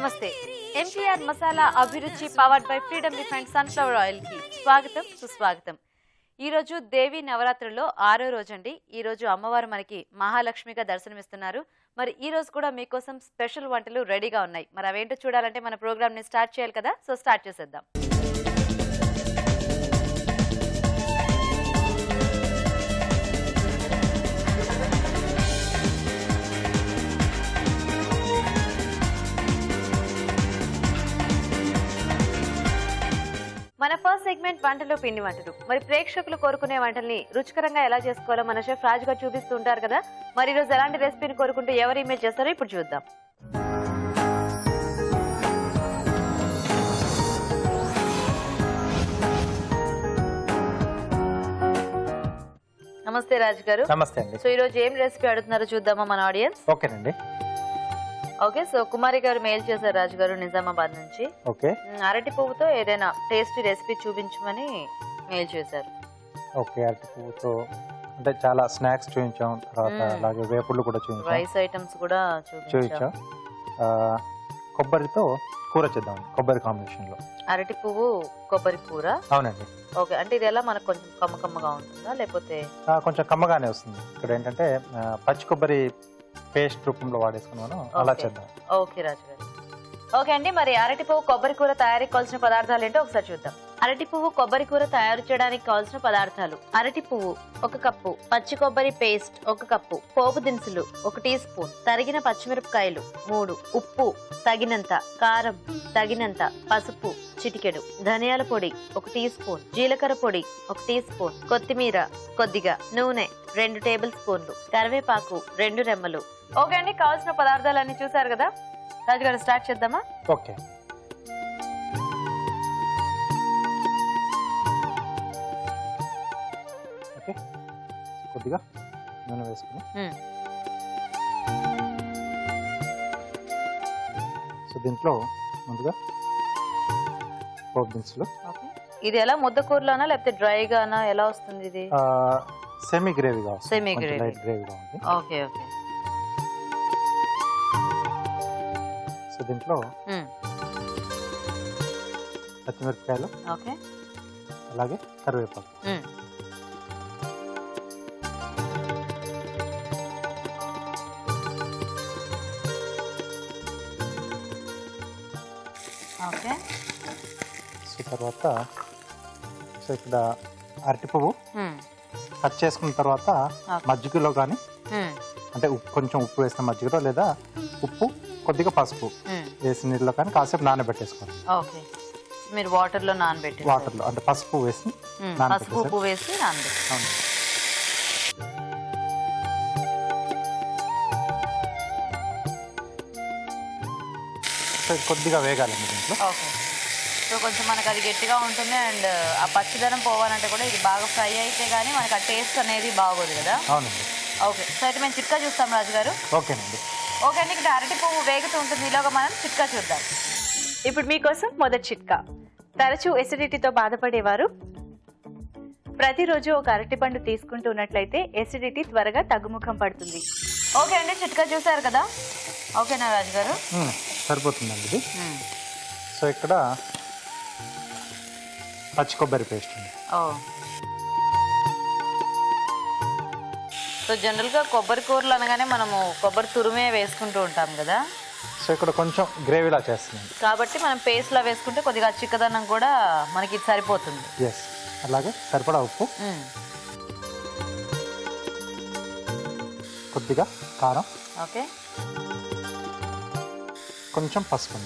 నమస్తే. ఎంపీఆర్ మసాలా అభిరుచి powered by freedom refined sunflower oil కి స్వాగతం సుస్వాగతం. ఈ రోజు దేవి నవరాత్రుల్లో 6వ రోజండి. ఈ రోజు అమ్మవారు మనకి మహాలక్ష్మిగా దర్శనమిస్తున్నారు. మరి ఈ రోజు కూడా మీకోసం స్పెషల్ వంటలు రెడీగా ఉన్నాయి. మరి అవేంటో చూడాలంటే మన ప్రోగ్రామ్ ని స్టార్ట్ చేయాలి కదా. సో స్టార్ట్ చేసేద్దాం. మన ఫస్ట్ సెగ్మెంట్ వంటలు పిండి వంటలు. మరి ప్రేక్షకులు కోరుకునే వంటల్ని రుచికరంగా ఎలా చేసుకోవాలో మన షెఫ్ రాజు గారు చూపిస్తూ ఉంటారు కదా. మరి ఈ రోజు ఎలాంటి రెసిపీని కోరుకుంటూ ఎవరు ఇమేజ్ చేస్తారో ఇప్పుడు చూద్దాం. నమస్తే రాజు గారు. నమస్తే అండి. సో ఈ రోజు ఏం రెసిపీ అడుగుతున్నారో చూద్దామా మన ఆడియన్స్. ఓకేనండి. ఓకే, సో కుమారి గారు మెయిల్ చేశారు రాజు గారు నిజామాబాద్ నుంచి. ఓకే, అరటి పువ్వుతో ఏదైనా టేస్టీ రెసిపీ చూపించమని మెయిల్ చేశారు. ఓకే, అరటి పువ్వుతో అంటే చాలా స్నాక్స్ చూపించాం, తర్వాత అలాగే వేపుళ్ళు కూడా చూపించాం, రైస్ ఐటమ్స్ కూడా చూపించాం. కొబ్బరితో కూర చేద్దాం, కొబ్బరి కాంబినేషన్ లో. అరటి పువ్వు కొబ్బరి కూర. అవునండి. ఓకే, అంటే ఇది ఎలా మనకు కొంచెం కమ్మగా ఉంటుందా లేకపోతే? కొంచెం కమ్మగానే వస్తుంది. ఇక్కడ ఏంటంటే పచ్చి కొబ్బరి పేస్ట్ రూపంలో వాడేసుకున్నాను, అలా చేద్దాం. ఓకే రాజు గారు. ఓకే అండి, మరి అరటి పువ్వు కొబ్బరి కూర తయారీకి కావాల్సిన పదార్థాలు ఏంటో ఒకసారి చూద్దాం. అరటి పువ్వు కొబ్బరి కూర తయారు చేయడానికి కావాల్సిన పదార్థాలు: అరటి పువ్వు 1 కప్పు, పచ్చి కొబ్బరి పేస్ట్ 1 కప్పు, పోపు దినుసులు 1 టీ స్పూన్, తరిగిన పచ్చిమిరపకాయలు 3, ఉప్పు తగినంత, కారం తగినంత, పసుపు చిటికెడు, ధనియాల పొడి 1 టీ స్పూన్, జీలకర్ర పొడి 1 టీ స్పూన్, కొత్తిమీర కొద్దిగా, నూనె 2 టేబుల్ స్పూన్లు, కరివేపాకు 2 రెమ్మలు. ఓకే అండి, కావాల్సిన పదార్థాలన్నీ చూసారు కదా. రాజుగారు స్టార్ట్ చేద్దామా? ఓకే. ఓకే, కొద్దిగా నూనె వేసుకుని సో దీంట్లో ముందుగా పోపు దినుసులు. ఇది ఎలా ముద్ద కూరలోనా లేకపోతే డ్రైగానా ఎలా వస్తుంది? ఇది సెమీ గ్రేవీగా, సెమీ గ్రేవీగా ఉంది. Okay okay. సో దీంట్లో పచ్చిమిరపకాయలు, ఓకే, అలాగే కరివేపాకు. ఓకే. సో తర్వాత సో ఇక్కడ అరటి పువ్వు కట్ చేసుకున్న తర్వాత మజ్జిగలో కానీ అంటే కొంచెం ఉప్పు వేసిన మజ్జిగలో, లేదా ఉప్పు కొద్దిగా పసుపు వేసి నీళ్ళలో కానీ కాసేపు నానబెట్టేసుకోవాలి. ఓకే, మీరు వాటర్లో నానబెట్టి, వాటర్లో అంటే పసుపు వేసి పసుపు ఉప్పు వేసి నానబెట్టి. కొద్దిగా వేగాలండి దీంట్లో. ఓకే, సో కొంచెం మనకు అది గట్టిగా ఉంటుంది అండ్ ఆ పచ్చిదనం పోవాలంటే కూడా ఇది బాగా ఫ్రై అయితే కానీ మనకు ఆ టేస్ట్ అనేది బాగోదు కదా. అవునండి. ఓకే, సో అయితే మేము చిట్కా చూస్తాం రాజు గారు. ఓకేనండి. ఓకే అండి, ఇక్కడ అరటి పువ్వు వేగుతూ ఉంటుంది, ఇలాగా మనం చిట్కా చూద్దాం. ఇప్పుడు మీకోసం మొదటి చిట్కా. తరచూ ఎసిడిటీతో బాధపడేవారు ప్రతిరోజు ఒక అరటి పండు తీసుకుంటూ ఉన్నట్లయితే ఎసిడిటీ త్వరగా తగ్గుముఖం పడుతుంది. ఓకే అండి, చిట్కా చూసారు కదా. ఓకేనా రాజు గారు? సరిపోతుందండి ఇది. సో ఇక్కడ పచ్చి కొబ్బరి పేస్ట్ ఉంది. సో జనరల్గా కొబ్బరి కూరలు అనగానే మనము కొబ్బరి తురుమే వేసుకుంటూ ఉంటాం కదా. సో ఇక్కడ కొంచెం గ్రేవీలా చేస్తుంది కాబట్టి మనం పేస్ట్లా వేసుకుంటే కొద్దిగా చిక్కదనం కూడా మనకి ఇది సరిపోతుంది. ఎస్, అలాగే సరిపడా ఉప్పు, కొద్దిగా కారం, ఓకే, కొంచెం పసుపు.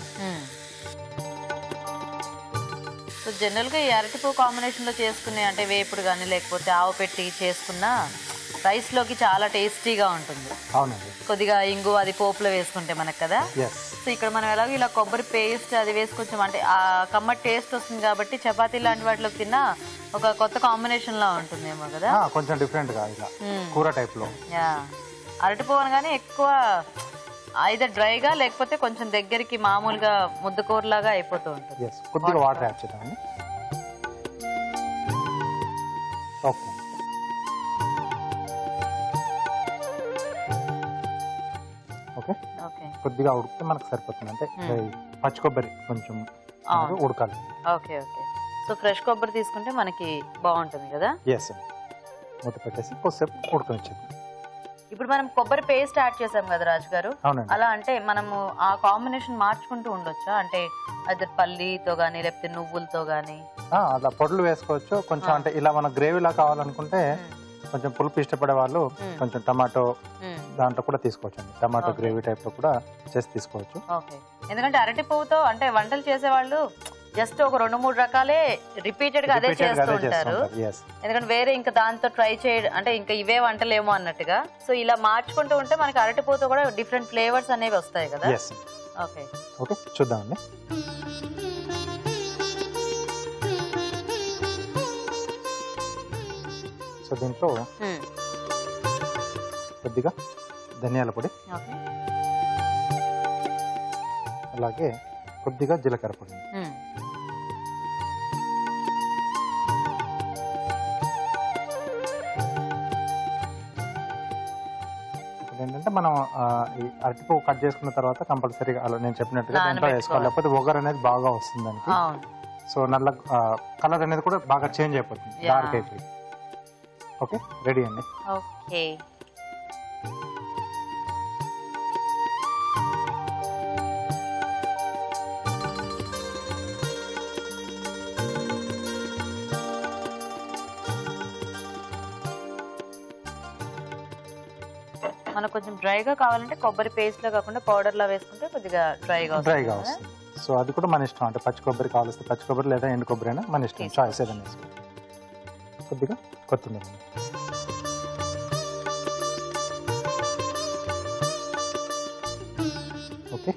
సో జనరల్గా ఈ అరటిపూ కాంబినేషన్లో చేసుకునే అంటే వేపుడు కానీ లేకపోతే ఆవు పెట్టి చేసుకున్న రైస్లోకి చాలా టేస్టీగా ఉంటుంది. అవునండి. కొద్దిగా ఇంగు అది పోపులో వేసుకుంటే మనకు కదా. సో ఇక్కడ మనం ఎలాగో ఇలా కొబ్బరి పేస్ట్ అది వేసుకొచ్చాం అంటే ఆ కమ్మటి టేస్ట్ వస్తుంది కాబట్టి చపాతీ లాంటి వాటిలో తిన్నా ఒక కొత్త కాంబినేషన్ లా ఉంటుందేమో కదా. కొంచెం డిఫరెంట్ గా ఇలా కూర టైప్ లో. అరటిపువ్వు అనగానే ఎక్కువ ఐదర్ డ్రైగా లేకపోతే కొంచెం దగ్గరికి మామూలుగా ముద్దకూరలాగా అయిపోతూ ఉంటుంది. కొద్దిగా వాటర్ యాడ్ చేద్దామండి. ఓకే, ఓకే, కొద్దిగా ఉడికితే మనకు సరిపోతుంది. అంటే పచ్చి కొబ్బరి కొంచెం ఉడకాలి. Okay okay. సో ఫ్రెష్ కొబ్బరి తీసుకుంటే మనకి బాగుంటుంది కదా. ఎస్, మూత పెట్టేసి కొద్దిసేపు ఉడకనిచ్చేది. ఇప్పుడు మనం కొబ్బరి పేస్ట్ యాడ్ చేసాం కదా రాజు గారు, అలా అంటే మనము ఆ కాంబినేషన్ మార్చుకుంటూ ఉండొచ్చా? అంటే అది పల్లితో గానీ లేకపోతే నువ్వులతో గానీ అలా పొడులు వేసుకోవచ్చు. కొంచెం అంటే ఇలా మన గ్రేవీలా కావాలనుకుంటే కొంచెం పులుపు ఇష్టపడే వాళ్ళు కొంచెం టమాటో దాంట్లో కూడా తీసుకోవచ్చు అండి. టమాటో గ్రేవీ టైప్ లో కూడా చేసి తీసుకోవచ్చు. ఎందుకంటే అరటి పువ్వుతో అంటే వంటలు చేసే వాళ్ళు జస్ట్ ఒక 2-3 రకాలే రిపీటెడ్ గా అదే చేస్తూ ఉంటారు. ఎందుకంటే వేరే ఇంకా దాంతో ట్రై చేయడం అంటే ఇంకా ఇవే వంటలేమో అన్నట్టుగా. సో ఇలా మార్చుకుంటూ ఉంటే మనకి అరటి పువ్వుతో కూడా డిఫరెంట్ ఫ్లేవర్స్ అనేవి వస్తాయి కదా. ఓకే ఓకే, చూద్దామండి. సో దీంట్లో కొద్దిగా ధనియాల పొడి, అలాగే కొద్దిగా జీలకర్ర పొడి. ఏంటంటే మనం ఈ అరటిపువ్వు కట్ చేసుకున్న తర్వాత కంపల్సరీగా అలా నేను చెప్పినట్టుగా దాంట్లో వేసుకోవాలి, లేకపోతే ఒగరు అనేది బాగా వస్తుంది దానికి. సో నల్ల కలర్ అనేది కూడా బాగా చేంజ్ అయిపోతుంది, డార్క్ అయిపోయి. ఓకే, రెడీ అండి. ఓకే, మనకు కొంచెం డ్రైగా కావాలంటే కొబ్బరి పేస్ట్ లో కాకుండా పౌడర్ లా వేసుకుంటే కొద్దిగా డ్రైగా వస్తుంది. సో అది కూడా మన ఇష్టం, అంటే పచ్చి కొబ్బరి కావాల్సి పచ్చి కొబ్బరి లేదా ఎండు కొబ్బరి అయినా మన ఇష్టం, చాయిస్ ఏదైనా వేసుకోవాలి. కొద్దిగా కొత్తిమీర. ఓకే,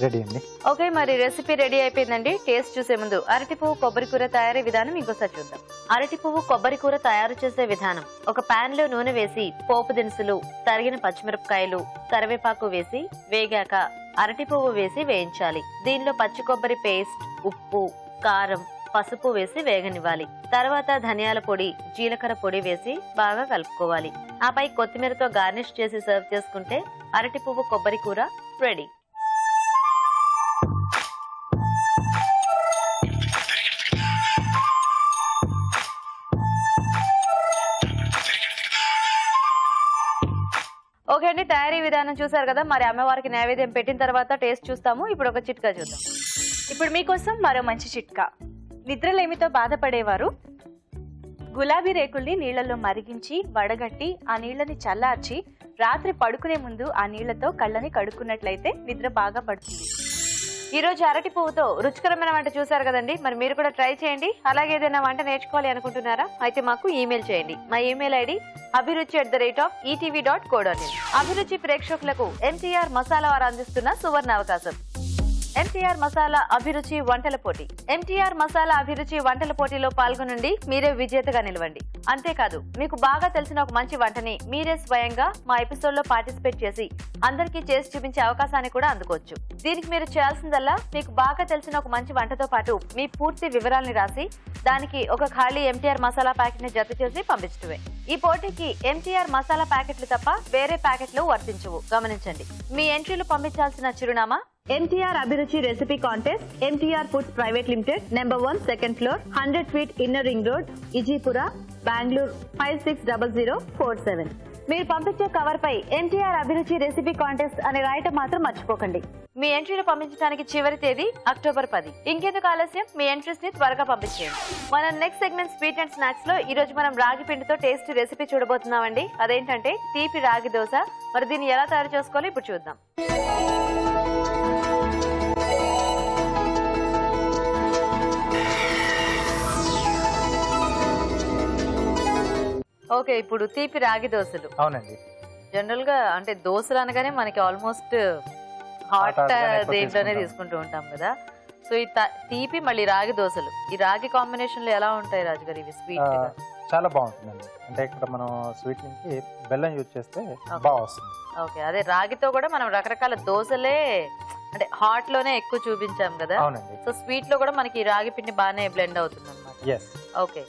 రెడీ అండి. ఓకే, మరి రెసిపీ రెడీ అయిపోయిందండి. టేస్ట్ చూసే ముందు అరటి పువ్వు కొబ్బరి కూర తయారీ విధానం ఇంకోసారి చూద్దాం. అరటి పువ్వు కొబ్బరి కూర తయారు చేసే విధానం: ఒక పాన్ లో నూనె వేసి పోపు దినుసులు, తరిగిన పచ్చిమిరపకాయలు, కరివేపాకు వేసి వేగాక అరటి పువ్వు వేసి వేయించాలి. దీనిలో పచ్చి కొబ్బరి పేస్ట్, ఉప్పు, కారం, పసుపు వేసి వేగనివ్వాలి. తర్వాత ధనియాల పొడి, జీలకర్ర పొడి వేసి బాగా కలుపుకోవాలి. ఆపై కొత్తిమీరతో గార్నిష్ చేసి సర్వ్ చేసుకుంటే అరటి పువ్వు కొబ్బరి కూర రెడీ. ఓకే అండి, తయారీ విధానం చూసారు కదా. మరి అమ్మవారికి నైవేద్యం పెట్టిన తర్వాత టేస్ట్ చూస్తాము. ఇప్పుడు ఒక చిట్కా చూద్దాం. ఇప్పుడు మీకోసం మరో మంచి చిట్కా. నిద్రలేమితో బాధపడేవారు గులాబీ రేకుల్ని నీళ్లలో మరిగించి వడగట్టి ఆ నీళ్లని చల్లార్చి రాత్రి పడుకునే ముందు ఆ నీళ్లతో కళ్ళని కడుక్కున్నట్లయితే నిద్ర బాగా పడుతుంది. ఈ రోజు అరటి పువ్వుతో రుచికరమైన వంట చూసారు కదండి. మరి మీరు కూడా ట్రై చేయండి. అలాగే ఏదైనా వంట నేర్చుకోవాలి అనుకుంటున్నారా? అయితే మాకు ఈమెయిల్ చేయండి. మా ఈమెయిల్ ఐడి abhiruchi@etv.co.in. అభిరుచి ప్రేక్షకులకు ఎంటీఆర్ మసాలా వారు అందిస్తున్న సువర్ణ అవకాశం. ఎంటీఆర్ మసాలా అభిరుచి వంటల పోటీ. ఎంటీఆర్ మసాలా అభిరుచి వంటల పోటీలో పాల్గొనండి, మీరే విజేతగా నిలవండి. అంతేకాదు, మీకు బాగా తెలిసిన ఒక మంచి వంటని మీరే స్వయంగా మా ఎపిసోడ్ లో పార్టిసిపేట్ చేసి అందరికీ చేసి చూపించే అవకాశాన్ని కూడా అందుకోవచ్చు. దీనికి మీరు చేయాల్సిందల్లా మీకు బాగా తెలిసిన ఒక మంచి వంటతో పాటు మీ పూర్తి వివరాలని రాసి దానికి ఒక ఖాళీ ఎంటీఆర్ మసాలా ప్యాకెట్ ని జత చేసి పంపించడమే. ఈ పోటీకి ఎంటీఆర్ మసాలా ప్యాకెట్లు తప్ప వేరే ప్యాకెట్లు వర్తించవు, గమనించండి. మీ ఎంట్రీలు పంపించాల్సిన చిరునామా: MTR Abhiruchi recipe contest, MTR foods private limited, number 1, second floor, 100 feet inner ring road, Ejipura, Bengaluru 560047. మీరు పంపించే కవర్ పై MTR అభిరుచి రెసిపీ కాంటెస్ట్ అని రాయటం మాత్రం మర్చిపోకండి. మీ ఎంట్రీలు పంపించడానికి చివరి తేదీ అక్టోబర్ 10. ఇంకెందుకు ఆలస్యం, మీ ఎంట్రీస్ ని త్వరగా పంపించేయండి. మన next segment sweet and snacks లో ఈ రోజు మనం రాగి పిండితో టేస్టీ రెసిపీ చూడబోతున్నామండి. అదేంటంటే తీపి రాగి దోశ. మరి దీన్ని ఎలా తయారు చేసుకోవాలో ఇప్పుడు చూద్దాం. ఓకే, ఇప్పుడు తీపి రాగి దోశలు. అవునండి, జనరల్ గా అంటే దోశలు అనగానే మనకి ఆల్మోస్ట్ హాట్ దేంట్లోనే తీసుకుంటూ ఉంటాం కదా. సో ఈ తీపి మళ్ళీ రాగి దోశలు, ఈ రాగి కాంబినేషన్ లో ఎలా ఉంటాయి రాజుగారు ఇవి? స్వీట్ చాలా బాగుంటుందండి. అంటే ఇక్కడ మనం స్వీట్ నుంచి బెల్లం యూజ్ చేస్తే బాగా వస్తుంది. ఓకే, అదే రాగితో కూడా మనం రకరకాల దోశలే అంటే హాట్ లోనే ఎక్కువ చూపించాం కదా. అవునండి. సో స్వీట్ లో కూడా మనకి రాగి పిండి బాగానే బ్లెండ్ అవుతుంది అన్నమాట. yes. ఓకే,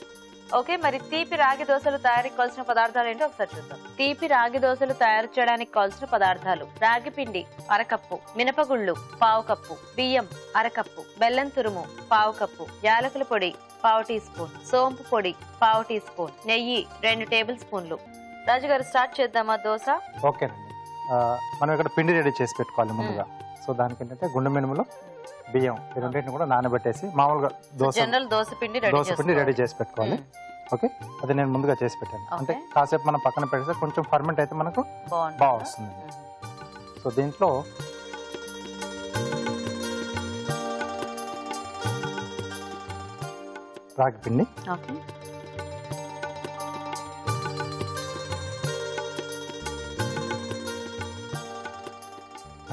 ఓకే, మరి తీపి రాగి దోశలు తయారీకి కావాల్సిన పదార్థాలు ఏంటో ఒకసారి చూద్దాం. తీపి రాగి దోశలు తయారు చేయడానికి కావాల్సిన పదార్థాలు: రాగి పిండి అరకప్పు, మినపగుళ్ళు పావు కప్పు, బియ్యం అరకప్పు, బెల్లం తురుము పావు కప్పు, యాలకుల పొడి పావు టీ స్పూన్, సోంపు పొడి పావు టీ స్పూన్, నెయ్యి 2 టేబుల్ స్పూన్లు. రాజుగారు స్టార్ట్ చేద్దామా దోశ? ఓకేనండి. మనం ఇక్కడ పిండి రెడీ చేసి పెట్టుకోవాలి ముందుగా. సో దానికి ఏంటంటే గుండె మినుములు, బియ్యం ఈ రెండింటిని కూడా నానబెట్టేసి మామూలుగా జనరల్ దోశ పిండి రెడీ చేసి పెట్టుకోవాలి. ఓకే, అది నేను ముందుగా చేసి పెట్టాను. అంటే కాసేపు మనం పక్కన పెడితే కొంచెం ఫర్మెంట్ అయితే మనకు బాగా వస్తుంది. సో దీంట్లో రాగి పిండి,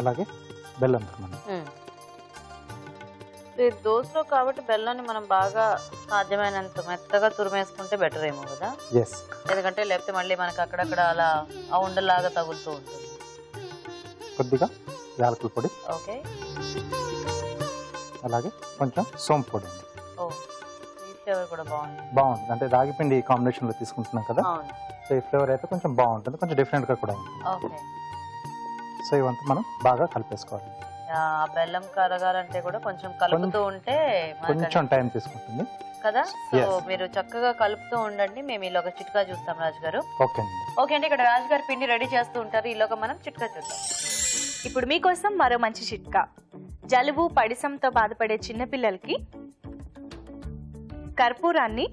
అలాగే బెల్లం తురుము. దోశలో కాబట్టి బెల్లాన్ని మనం బాగా సాధ్యమైనంత మెత్తగా తురిమేసుకుంటే బెటర్ ఏమో కదా. ఎందుకంటే లేకపోతే మళ్ళీ మనకి అక్కడక్కడ అలా ఆ ఉండలాగా తగులుతూ ఉంటుంది. కొద్దిగా యాలకుల పొడి, ఓకే, అలాగే కొంచెం సోంపు పొడి అండి. ఈ ఫ్లేవర్ కూడా బాగుంటుంది. అంటే రాగి పిండి కాంబినేషన్ లో తీసుకుంటున్నాం కదా, సో ఈ ఫ్లేవర్ అయితే కొంచెం బాగుంటుంది, కొంచెం డిఫరెంట్ గా కూడా ఉంటుంది. ఓకే, సో ఇవంతా మనం బాగా కలిపేసుకోవాలి. బెల్లం కరగాలంటే కూడా కొంచెం కలుపుతూ ఉంటే కొంచెం టైం తీసుకుంటుంది కదా. సో మీరు చక్కగా కలుపుతూ ఉండండి. మేము ఈలోగా చిట్కా చూస్తాం రాజుగారు. ఓకే అండి, ఇక్కడ రాజుగారు పిండి రెడీ చేస్తూ ఉంటారు. ఈలోగా మనం చిట్కా చూద్దాం. ఇప్పుడు మీకోసం మరో మంచి చిట్కా. జలుబు పడిసంతో బాధపడే చిన్నపిల్లలకి కర్పూరాన్ని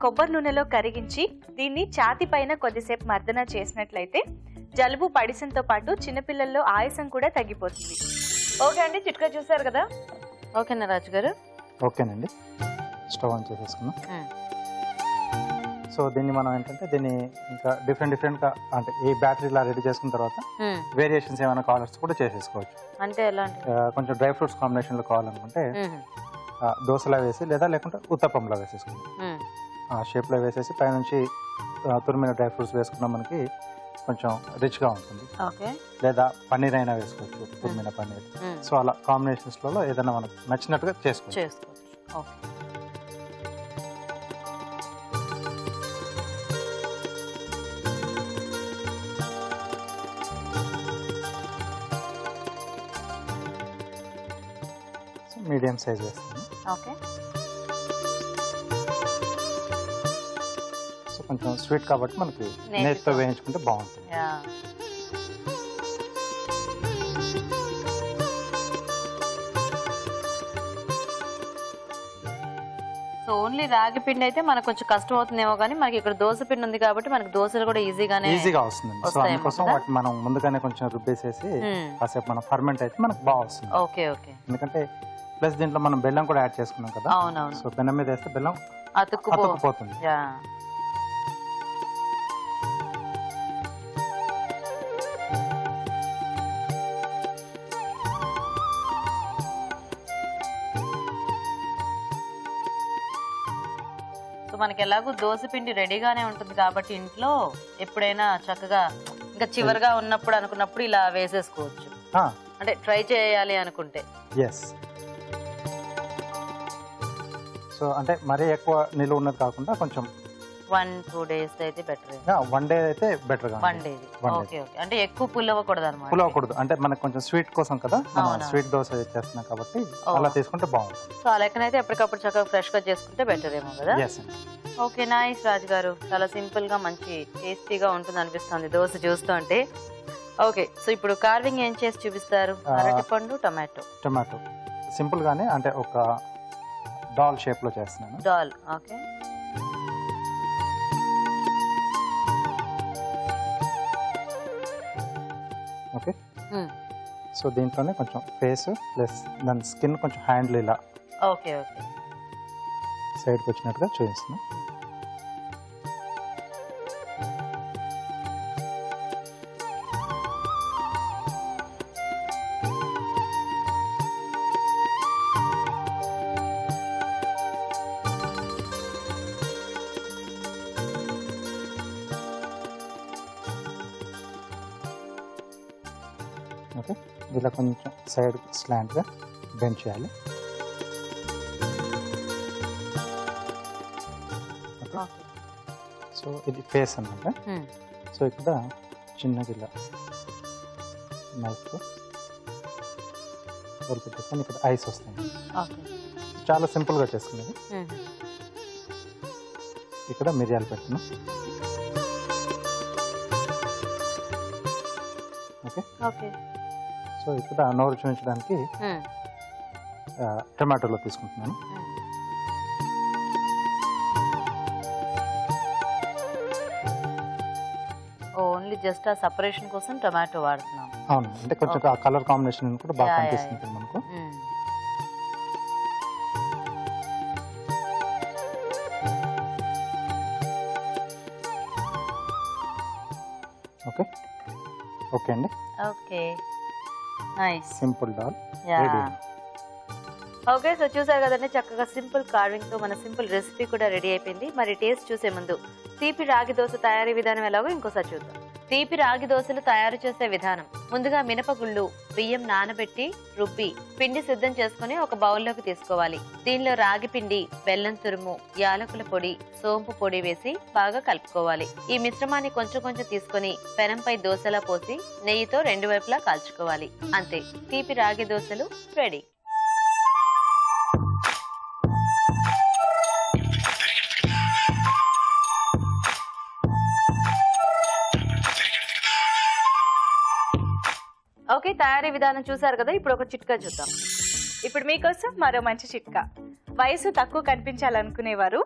కొబ్బరి నూనెలో కరిగించి దీన్ని ఛాతి పైన కొద్దిసేపు మర్దన చేసినట్లయితే జలుబు పడిసంతో పాటు చిన్నపిల్లల్లో ఆయాసం కూడా తగ్గిపోతుంది. ఓకే అండి, చిట్కా చూసారు కదా. ఓకేనా రాజుగారు? ఓకేనండి, స్టవ్ ఆన్ చేసేసుకున్నాం. సో దీన్ని మనం ఏంటంటే దీన్ని ఇంకా డిఫరెంట్ గా అంటే ఈ బ్యాటరీ ఇలా రెడీ చేసుకున్న తర్వాత వేరియేషన్స్ ఏమైనా కావాల్సి కూడా చేసేసుకోవచ్చు. అంటే ఎలాంటి కొంచెం డ్రై ఫ్రూట్స్ కాంబినేషన్ లో కావాలనుకుంటే దోశలా వేసి లేదా లేకుంటే ఉత్తప్పంలో వేసేసుకుంటాం. ఆ షేప్ లో వేసేసి పైనుంచి తురిమిన డ్రై ఫ్రూట్స్ వేసుకున్నాం, మనకి కొంచెం రిచ్ గా ఉంటుంది. లేదా పన్నీర్ అయినా వేసుకోవచ్చు, తురిమిన పన్నీర్. సో అలా కాంబినేషన్స్ లో ఏదైనా మనకు నచ్చినట్టుగా చేసుకోవచ్చు. మీడియం సైజ్ వేస్తాను. సో కొంచెం స్వీట్ కాబట్టి మనకి నేతితో వేయించుకుంటే బాగుంటుంది. సో ఓన్లీ రాగి పిండి అయితే మనకు కొంచెం కష్టం అవుతుందేమో, కానీ మనకి ఇక్కడ దోశ పిండి ఉంది కాబట్టి మనకి దోశలు కూడా ఈజీగా వస్తుంది. సో అందుకోసం వాటిని మనం ముందుగానే కొంచెం రుబ్బేసేసి కాసేపు మనం ఫర్మెంట్ అయితే మనకు బాగా వస్తుంది. ఓకే ఓకే, ఎందుకంటే ప్లస్ దీంట్లో మనం బెల్లం కూడా యాడ్ చేసుకున్నాం కదా. అవునవును. సో పెనం మీద వేస్తే బెల్లం అతుక్కుపోతుంది. సో మనకి ఎలాగో దోశ పిండి రెడీగానే ఉంటుంది కాబట్టి ఇంట్లో ఎప్పుడైనా చక్కగా ఇంకా చివరిగా ఉన్నప్పుడు అనుకున్నప్పుడు ఇలా వేసేసుకోవచ్చు. అంటే ట్రై చేయాలి అనుకుంటే. సో అంటే మరీ ఎక్కువ నిలువ ఉన్నది కాకుండా కొంచెం 1-2 days అయితే బెటర్. 1 day అయితే బెటర్ గా. 1 day. ఓకే ఓకే, అంటే ఎక్కువ పుల్లవకూడదు అన్నమాట. పుల్లవకూడదు అంటే మనకు కొంచెం స్వీట్ కోసం కదా, స్వీట్ దోశ చేస్తున్నాం కాబట్టి అలా తీసుకుంటే బాగుంటుంది. సో ఆ లెక్కనైతే ఎప్పటికప్పుడు చక్కగా ఫ్రెష్ గా చేసుకుంటే బెటర్ ఏమో కదా. ఓకే, నైస్ రాజు గారు. చాలా సింపుల్ గా మంచి టేస్టీగా ఉంటుంది అనిపిస్తుంది దోశ చూస్తుంటే. ఓకే, సో ఇప్పుడు కార్వింగ్ ఏం చేసి చూపిస్తారు? అరటిపండు, టొమాటో సింపుల్ గానే, అంటే ఒక డాల్ షేప్ లో చేస్తున్నాను. Doll, okay. ఓకే, సో దీంట్లోనే కొంచెం ఫేస్ ప్లస్ దాని స్కిన్ కొంచెం హ్యాండిల్ ఇలా ఓకే ఓకే సైడ్కి వచ్చినట్టుగా చూపిస్తున్నాను. ఓకే, ఇలా కొంచెం సైడ్ స్లాంట్గా బెండ్ చేయాలి. ఓకే, సో ఇది ఫేస్ అన్నమాట. సో ఇక్కడ చిన్నగా ఇలా నైఫ్తో హోల్ పెట్టేసుకొని ఇక్కడ ఐస్ వస్తాయి. చాలా సింపుల్గా చేసుకునేది. ఇక్కడ మిరియాలు పెట్టుకున్నాం. Okay okay. సో ఇక్కడ నోరు చూపించడానికి టమాటోలో తీసుకుంటున్నాను. ఓన్లీ జస్ట్ ఆ సపరేషన్ కోసం టొమాటో వాడుతున్నాం. అవును, అంటే కొంచెం ఆ కలర్ కాంబినేషన్ కూడా బాగా కనిపిస్తుంది మనకు. ఓకే ఓకే అండి. Okay nice. Simple dal ready. Okay, so చూసారు కదండి, చక్కగా సింపుల్ కార్వింగ్ తో మన సింపుల్ రెసిపీ కూడా రెడీ అయిపోయింది. మరి టేస్ట్ చూసే ముందు తీపి రాగి దోశ తయారీ విధానం ఎలాగో ఇంకోసారి చూద్దాం. తీపి రాగి దోశలు తయారు చేసే విధానం: ముందుగా మినపగుళ్ళు బియ్యం నానబెట్టి రుబ్బి పిండి సిద్ధం చేసుకుని ఒక బౌల్లోకి తీసుకోవాలి. దీనిలో రాగి పిండి, బెల్లం తురుము, యాలకుల పొడి, సోంపు పొడి వేసి బాగా కలుపుకోవాలి. ఈ మిశ్రమాన్ని కొంచెం కొంచెం తీసుకుని పెనంపై దోశలా పోసి నెయ్యితో 2 వైపులా కాల్చుకోవాలి. అంతే, తీపి రాగి దోశలు రెడీ. ఓకే, తయారీ విధానం చూసారు కదా. ఇప్పుడు ఒక చిట్కా చూద్దాం. ఇప్పుడు మీకోసం మరో మంచి చిట్కా. వయసు తక్కువ కనిపించాలనుకునేవారు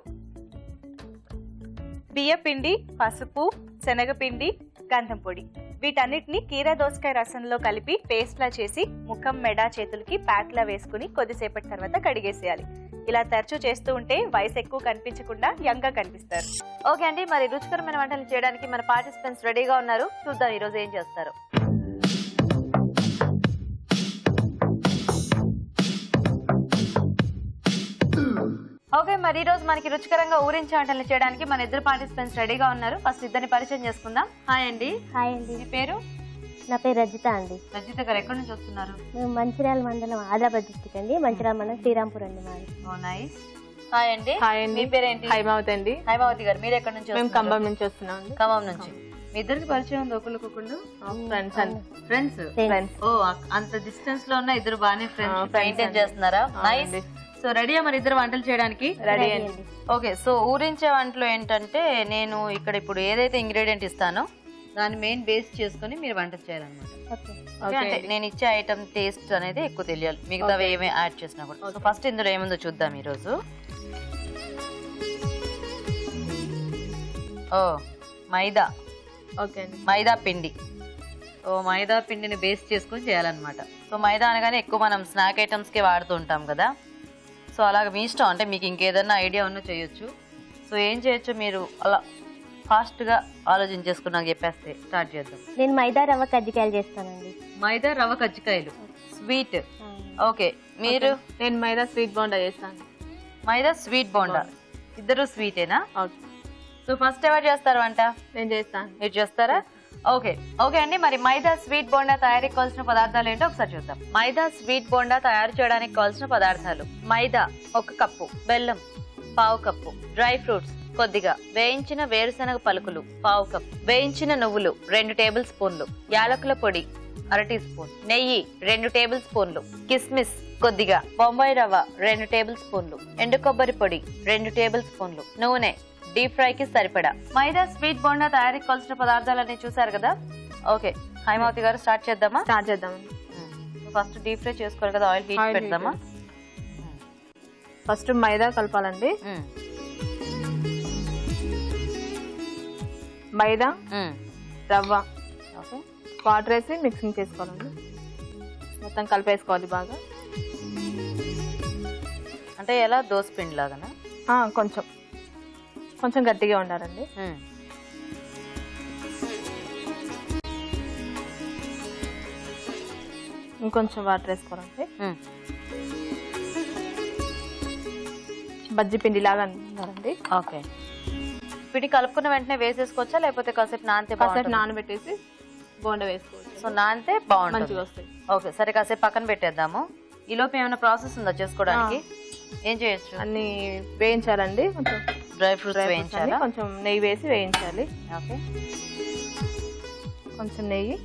బియ్యపిండి, పసుపు, శనగపిండి, గంధం పొడి వీటన్నిటిని కీరా దోసకాయ రసంలో కలిపి పేస్ట్ లా చేసి ముఖం, మెడ, చేతులకి ప్యాక్లా వేసుకుని కొద్దిసేపటి తర్వాత కడిగేసేయాలి. ఇలా తరచూ చేస్తూ ఉంటే వయసు ఎక్కువ కనిపించకుండా యంగ్ గా కనిపిస్తారు. ఓకే అండి, మరి రుచికరమైన వంటలు చేయడానికి మన పార్టిసిపెంట్స్ రెడీగా ఉన్నారు. చూద్దాం ఈ రోజు ఏం చేస్తారు. ఓకే, మరి ఈ రోజు మనకి రుచికరంగా ఊరించే వంటలు చేయడానికి మన ఇద్దరు పార్టిసిపెంట్స్ రెడీగా ఉన్నారు. ఫస్ట్ ఇద్దరిని పరిచయం చేసుకుందాం. హాయ్ అండి. హాయ్ అండి. మీ పేరు? నా పేరు రజిత అండి. రజిత గారు ఎక్కడి నుంచి వస్తున్నారు? మేము మంచిర్యాల మండలం, ఆదిలాబాద్ డిస్టిక్ అండి. మంచిర్యాల మండలం, శ్రీరాంపూర్ అండి మాది. ఓ నైస్. హాయ్ అండి. హాయ్ అండి. మీ పేరేంటి? హైమావతి అండి. హైమావతి గారు, మీరు ఎక్కడి నుంచి? మేము ఖమ్మం నుంచి వస్తున్నాం అండి. ఖమ్మం నుంచి. మీ ఇద్దరికి పరిచయం ఉంది ఒకళ్ళకొకళ్ళు? ఫ్రెండ్స్ అండి. ఫ్రెండ్స్. ఫ్రెండ్స్. ఓ, అంత డిస్టెన్స్ లో ఉన్న ఇద్దరు బాగానే ఫ్రెండ్స్ మెయింటైన్ చేస్తున్నారా? నైస్. సో రెడీయా మరి ఇద్దరు వంటలు చేయడానికి? రెడీ అండి. ఓకే, సో ఊరించే వంటలు ఏంటంటే నేను ఇక్కడ ఇప్పుడు ఏదైతే ఇంగ్రీడియంట్ ఇస్తానో దాన్ని మెయిన్ బేస్ చేసుకుని మీరు వంట చేయాలన్నమాట. అంటే నేను ఇచ్చే ఐటమ్ టేస్ట్ అనేది ఎక్కువ తెలియాలి, మిగతావి ఏమి యాడ్ చేసినా కూడా. సో ఫస్ట్ ఇందులో ఏముందో చూద్దాం ఈరోజు. ఓ, మైదా. ఓకే అండి. మైదా పిండి. సో మైదా పిండిని బేస్ చేసుకుని చేయాలన్నమాట. సో మైదా అనగానే ఎక్కువ మనం స్నాక్ ఐటమ్స్కే వాడుతూ ఉంటాం కదా. సో అలాగే మీ ఇష్టం, అంటే మీకు ఇంకేదన్నా ఐడియా ఉన్నా చేయొచ్చు. సో ఏం చేయొచ్చు మీరు అలా ఫాస్ట్గా ఆలోచించేసుకుని నాకు చెప్పేస్తే స్టార్ట్ చేద్దాం. నేను మైదా రవ్వ కజ్జికాయలు చేస్తానండి. మైదా రవ్వ కజ్జికాయలు స్వీట్. ఓకే, మీరు? నేను మైదా స్వీట్ బోండా చేస్తాను. మైదా స్వీట్ బోండా. ఇద్దరు స్వీటేనా? ఓకే. సో ఫస్ట్ ఎవరు చేస్తారు వంట? నేను చేస్తాను. మీరు చేస్తారా? ఓకే ఓకే అండి, మరి మైదా స్వీట్ బోండా తయారీకి కావాల్సిన పదార్థాలు ఏంటో ఒకసారి చూద్దాం. మైదా స్వీట్ బోండా తయారు చేయడానికి కావాల్సిన పదార్థాలు: మైదా 1 కప్పు, బెల్లం 1/2 కప్పు, డ్రై ఫ్రూట్స్ కొద్దిగా, వేయించిన వేరుశనగ పలుకులు 1/2 కప్పు, వేయించిన నువ్వులు 2 టేబుల్ స్పూన్లు, యాలకుల పొడి 1/2 టీ స్పూన్, నెయ్యి 2 టేబుల్ స్పూన్లు, కిస్మిస్ కొద్దిగా, బొంబాయి రవ్వ 2 టేబుల్ స్పూన్లు, ఎండు కొబ్బరి పొడి 2 టేబుల్ స్పూన్లు, నూనె డీప్ ఫ్రై కి సరిపడా. మైదా స్వీట్ బోండా తయారీకి కావాల్సిన పదార్థాలన్నీ చూసారు కదా. ఓకే, హైమావతి గారు స్టార్ట్ చేద్దామా? స్టార్ట్ చేద్దామండి. ఫస్ట్ డీప్ ఫ్రై చేసుకోవాలి కదా, ఆయిల్ హీట్ పెడదామా? ఫస్ట్ మైదా కలపాలండి. మైదా, రవ్వ, వాటర్ వేసి మిక్సింగ్ చేసుకోవాలండి. మొత్తం కలిపేసుకోవాలి బాగా. అంటే ఎలా, దోశ పిండి లాగానా? కొంచెం కొంచెం గట్టిగా ఉండాలండి. ఇంకొంచెం వాటర్ వేసుకోవాలండి. బజ్జి పిండి లాగా ఉండాలండి. ఓకే, పిండి కలుపుకున్న వెంటనే వేసేసుకోవచ్చా లేకపోతే కాసేపు నానితే? కాసేపు నానబెట్టేసి బోండా వేసుకోవచ్చు. సో నానితే బాగుంటుంది, మంచిగా వస్తాయి. ఓకే, సరే కాసేపు పక్కన పెట్టేద్దాము. ఈ లోపు ఏమైనా ప్రాసెస్ ఉందా చేసుకోవడానికి? ఏం చేయొచ్చు? అన్ని వేయించాలండి. కొంచెం డ్రై ఫ్రూట్స్ డ్రై ఫ్రూట్స్ వేయించాలా? కొంచెం నెయ్యి వేసి వేయించాలి. ఓకే. కొంచెం నెయ్యి,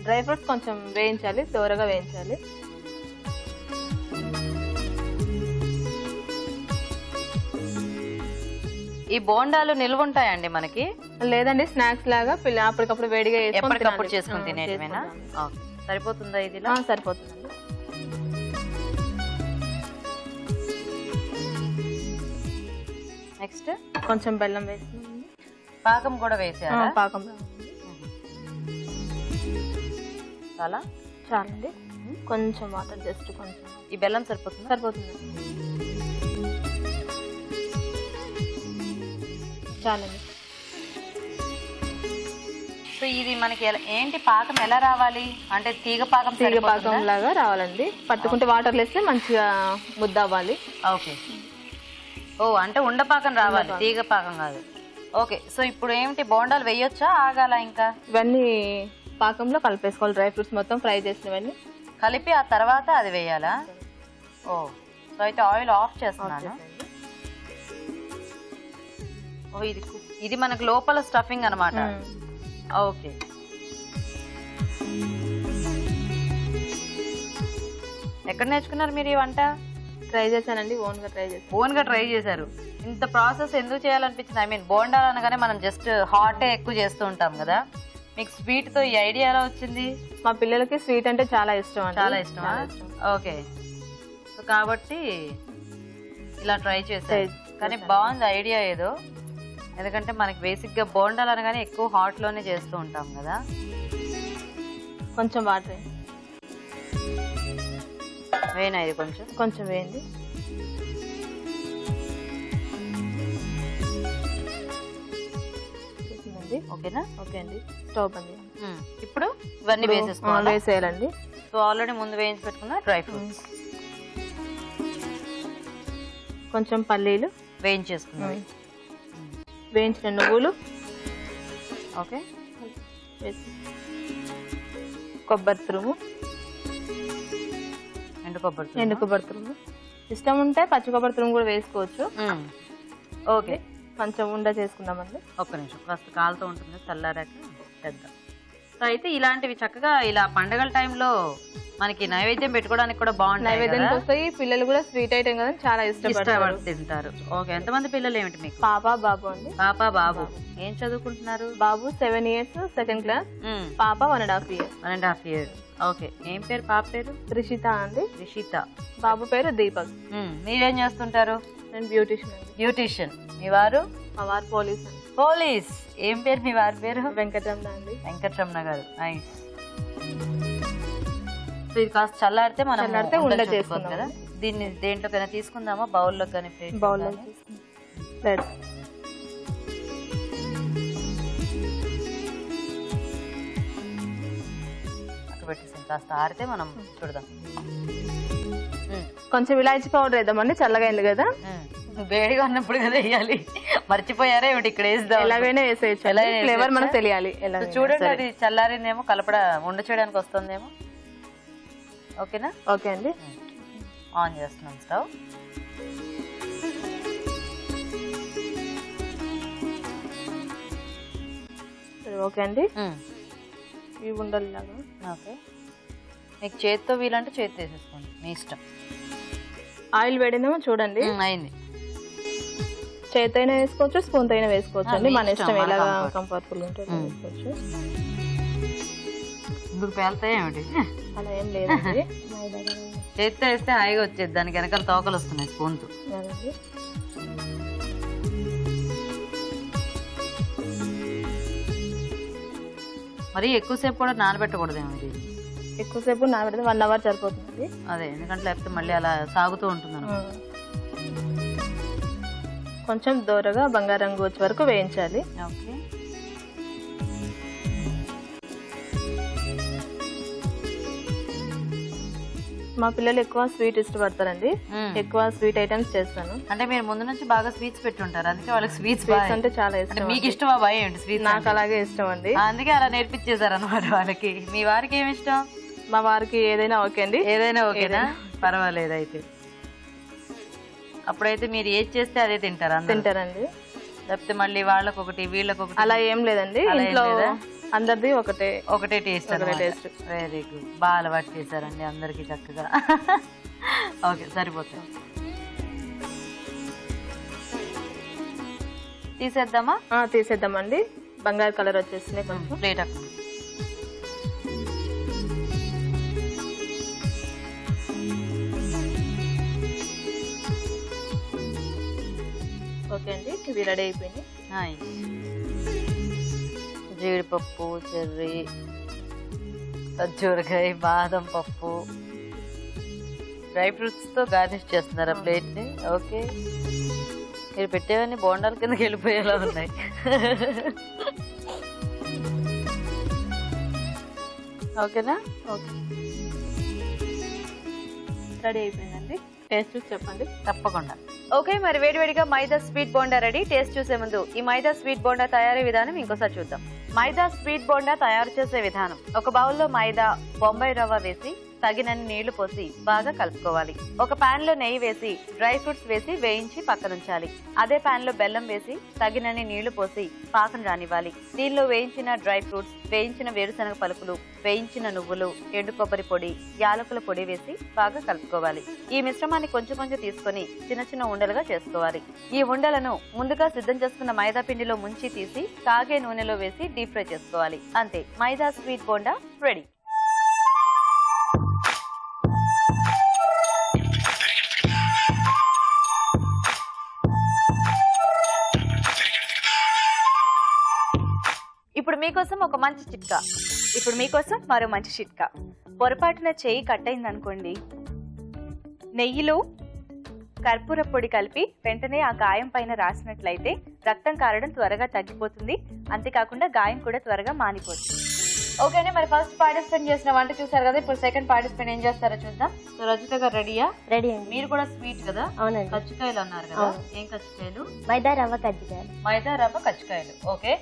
డ్రై ఫ్రూట్స్ కొంచెం వేయించాలి, దోరగా వేయించాలి. ఈ బోండాలు నిల్వ ఉంటాయండి మనకి? లేదండి, స్నాక్స్ లాగా అప్పటికప్పుడు వేడిగా ఎప్పటికప్పుడు చేసుకుని తినేటివేనా? ఓకే. సరిపోతుందా ఇది? సరిపోతుందండి. నెక్స్ట్ కొంచెం బెల్లం వేసుకున్నాం. పాకం కూడా వేసేయాలా? పాకం చాలా చాలండి. కొంచెం వాటర్, జస్ట్ కొంచెం. ఈ బెల్లం సరిపోతుందా? సరిపోతుంది, చాలండి. సో ఇది మనకి ఏంటి పాకం ఎలా రావాలి అంటే తీగ పాకం? తీగ పాకం లాగా రావాలండి. పట్టుకుంటే వాటర్ వేస్తే మంచిగా ముద్ద అవ్వాలి. ఓకే. ఓ అంటే ఉండపాకం రావాలి, తీగ పాకం కాదు. ఓకే. సో ఇప్పుడు ఏమిటి బోండాలు వేయొచ్చా, ఆగాల ఇంకా? ఇవన్నీ పాకంలో కలిపేసుకోవాలి. డ్రై ఫ్రూట్స్ మొత్తం ఫ్రై చేసినవన్నీ కలిపి ఆ తర్వాత అది వేయాలా? ఓ సో అయితే ఆయిల్ ఆఫ్ చేస్తున్నాను. ఓ ఇది మనకు లోపల స్టఫింగ్ అన్నమాట. ఓకే. ఎక్కడ నేర్చుకున్నారు మీరు ఈ వంట? ట్రై చేశానండి, ఓన్ గా ట్రై చేశారు. ఇంత ప్రాసెస్ ఎందుకు చేయాలనిపించింది? ఐ మీన్ బోండాలు అనగానే మనం జస్ట్ హాటే ఎక్కువ చేస్తూ ఉంటాం కదా, మీకు స్వీట్ తో ఈ ఐడియా ఎలా వచ్చింది? మా పిల్లలకి స్వీట్ అంటే చాలా ఇష్టం అండి. చాలా ఇష్టం. ఓకే. సో కాబట్టి ఇలా ట్రై చేశారు. కానీ బాగుంది ఐడియా ఏదో. ఎందుకంటే మనకి బేసిక్ గా బోండాలు అనగానే ఎక్కువ హాట్ లోనే చేస్తూ ఉంటాం కదా. కొంచెం వాటర్ వేయనా? ఇది కొంచెం వేయండి. ఓకేనా? ఓకే అండి. స్టవ్ అండి. ఇప్పుడు ఇవన్నీ వేసేయాలండి. సో ఆల్రెడీ ముందు వేయించి పెట్టుకున్న డ్రై ఫ్రూట్స్, కొంచెం పల్లీలు వేయించేసుకున్నాం, వేయించిన నువ్వులు, ఓకే, కొబ్బరి తురుము, ఎండు కొబ్బరి తురుము. ఇష్టం ఉంటే పచ్చి కొబ్బరి తురుము కూడా వేసుకోవచ్చు. ఓకే. కొంచెం ఉండ చేసుకుందామండి. ఒక్క నిమిషం, ఫస్ట్ కాలుతో ఉంటుంది, చల్లారాక పెద్ద. సో అయితే ఇలాంటివి చక్కగా ఇలా పండగల టైంలో మనకి నైవేద్యం పెట్టుకోవడానికి కూడా బాగుంటాయి. నైవేద్యానికి వస్తాయి. పిల్లలు కూడా స్వీట్ ఐటమ్ కదా చాలా ఇష్టపడతారు, తింటారు. ఓకే. ఎంతమంది పిల్లలు ఏమిటి మీకు? పాప బాబు అండి. పాప బాబు ఏం చదువుకుంటున్నారు? బాబు 7 years, సెకండ్ క్లాస్. పాప 1.5 years. 1.5 years. ఓకే. ఏం పేరు పాప పేరు? రిషిత అండి. రిషిత. బాబు పేరు దీపక్. మీరేం చేస్తుంటారు? నేను బ్యూటిషియన్ అండి. బ్యూటిషియన్. మీ వారు? మా వారు పోలీస్ అండి. పోలీస్. ఏం పేరు మీ వారి పేరు? వెంకటరమణ అండి. వెంకటరమణ గారు. నైస్. సో ఇది కాస్త చల్లారితే మనం ఉండ చేసుకుందాం కదా. దీన్ని దేంట్లోకైనా తీసుకుందామా? బౌల్లో కానీ బౌల్లో రెడీ. పెట్టేసాం, కాస్త ఆరితే మనం చూడదాం. కొంచెం ఇలాచి పౌడర్ వేద్దామండి, చల్లగా అయింది కదా. వేడిగా ఉన్నప్పుడు కదా వేయాలి, మర్చిపోయారా ఏమిటి? ఇక్కడ వేద్దాం. ఎలాగైనా వేసేయచ్చు, ఫ్లేవర్ మనకు తెలియాలి. చూడండి, అది చల్లారిందేమో, కలపడ ఉండ చేయడానికి వస్తుందేమో. ఓకేనా? ఓకే అండి. ఆన్ చేస్తున్నాం స్టవ్. ఓకే అండి. ఇవి ఉండాలి లాగా. ఓకే. మీకు చేతితో వీలంటే చేతి వేసేసుకోండి, మీ ఇష్టం. ఆయిల్ వేడిందేమో చూడండి. అయింది. చేతి అయినా వేసుకోవచ్చు, స్పూన్ అయినా వేసుకోవచ్చు అండి, మన ఇష్టం. ఎలాగా కంఫర్టబుల్ ఉంటే వేసుకోవచ్చు. ఇందుకు పేలుతాయి ఏమిటి? అలా ఏం లేదండి. చేతితో వేస్తే హాయిగా వచ్చేది, దానికి వెనకాల తోకలు వస్తున్నాయి స్పూన్తో. మరి ఎక్కువసేపు కూడా నానబెట్టకూడదేమో ఇది? ఎక్కువసేపు నానబెడితే 1 hour సరిపోతుంది. అదే, ఎందుకంటే లేకపోతే మళ్ళీ అలా సాగుతూ ఉంటుంది. కొంచెం దూరగా బంగారు రంగు వచ్చే వరకు వేయించాలి. ఓకే. మా పిల్లలు ఎక్కువ స్వీట్ ఇష్టపడతారండి, ఎక్కువ స్వీట్ ఐటమ్స్ చేస్తాను. అంటే మీరు ముందు నుంచి బాగా స్వీట్స్ పెట్టుంటారు, అందుకే వాళ్ళకి స్వీట్స్ అంటే చాలా ఇష్టం. మీకు ఇష్టమా భయం ఏంటి స్వీట్? నాకు అలాగే ఇష్టం అండి, అందుకే అలా నేర్పించేశారు అనమాట వాళ్ళకి. మీ వారికి ఏమి ఇష్టం? మా వారికి ఏదైనా ఓకే అండి. ఏదైనా ఓకేనా? పర్వాలేదు అయితే. అప్పుడైతే మీరు ఏది చేస్తే అదే తింటారా? తింటారండి. లేకపోతే మళ్ళీ వాళ్ళకి ఒకటి వీళ్ళకి ఒకటి అలా ఏం లేదండి, ఇంట్లో అందరిది ఒకటే టేస్ట్. వెరీ గుడ్, బాగా అలవాటు చేశారండి అందరికి చక్కగా. ఓకే, సరిపోతుంది. తీసేద్దామా? తీసేద్దామండి. బంగారు కలర్ వచ్చేసింది కొంచెం. ప్లేట్ అక్కడ ఓకే అండి, ఇవి రెడీ అయిపోయింది. జీడిపప్పు, చెర్రీ, ఖర్జూరకాయ, బాదం పప్పు, డ్రై ఫ్రూట్స్ తో గార్నిష్ చేస్తున్నారా ప్లేట్ ని? ఓకే, మీరు పెట్టేవన్నీ బోండాల కిందకి వెళ్ళిపోయేలా ఉన్నాయి. ఓకేనా? ఓకే, రెడీ అయిపోయిందండి. టేస్ట్ చూసి చెప్పండి. తప్పకుండా. ఓకే, మరి వేడివేడిగా మైదా స్వీట్ బోండా రెడీ. టేస్ట్ చూసే ముందు ఈ మైదా స్వీట్ బోండా తయారీ విధానం ఇంకోసారి చూద్దాం. మైదా స్వీట్ బోండా తయారు చేసే విధానం: ఒక బౌల్లో మైదా, బొంబాయి రవ్వ వేసి తగినన్ని నీళ్లు పోసి బాగా కలుపుకోవాలి. ఒక పాన్ లో నెయ్యి వేసి డ్రై ఫ్రూట్స్ వేసి వేయించి పక్కనుంచాలి. అదే పాన్ లో బెల్లం వేసి తగినన్ని నీళ్లు పోసి పాకం రానివ్వాలి. దీనిలో వేయించిన డ్రై ఫ్రూట్స్, వేయించిన వేరుశనగ పలుకులు, వేయించిన నువ్వులు, ఎండు కొబ్బరి పొడి, యాలకుల పొడి వేసి బాగా కలుపుకోవాలి. ఈ మిశ్రమాన్ని కొంచెం కొంచెం తీసుకొని చిన్న చిన్న ఉండలుగా చేసుకోవాలి. ఈ ఉండలను ముందుగా సిద్ధం చేసుకున్న మైదా పిండిలో ముంచి తీసి కాగే నూనెలో వేసి డీప్ ఫ్రై చేసుకోవాలి. అంతే, మైదా స్వీట్ బోండా రెడీ. ఇప్పుడు మీకోసం ఒక మంచి చిట్కా. ఇప్పుడు మీకోసం మరో మంచి చిట్కా. పొరపాటున చేయి కట్ అయిందనుకోండి, నెయ్యిలో కర్పూర పొడి కలిపి వెంటనే ఆ గాయం పైన రాసినట్లయితే రక్తం కారడం త్వరగా తగ్గిపోతుంది. అంతేకాకుండా గాయం కూడా త్వరగా మానిపోతుంది. ఓకేనే, మరి ఫస్ట్ పార్టిసిపేట్ చేసిన వంట చూసారు కదా, ఇప్పుడు సెకండ్ పార్టిసిపేట్ ఏం చేస్తారో చూద్దాం. సో రజిత గారు రెడీయా? రెడీ అండి. మీరు కూడా స్వీట్ కదా? అవునండి. కజ్జికాయలు అన్నారు కదా, ఏం కజ్జికాయలు? మైదా రవ్వ కజ్జికాయలు. మైదా రవ్వ కజ్జికాయలు. ఓకే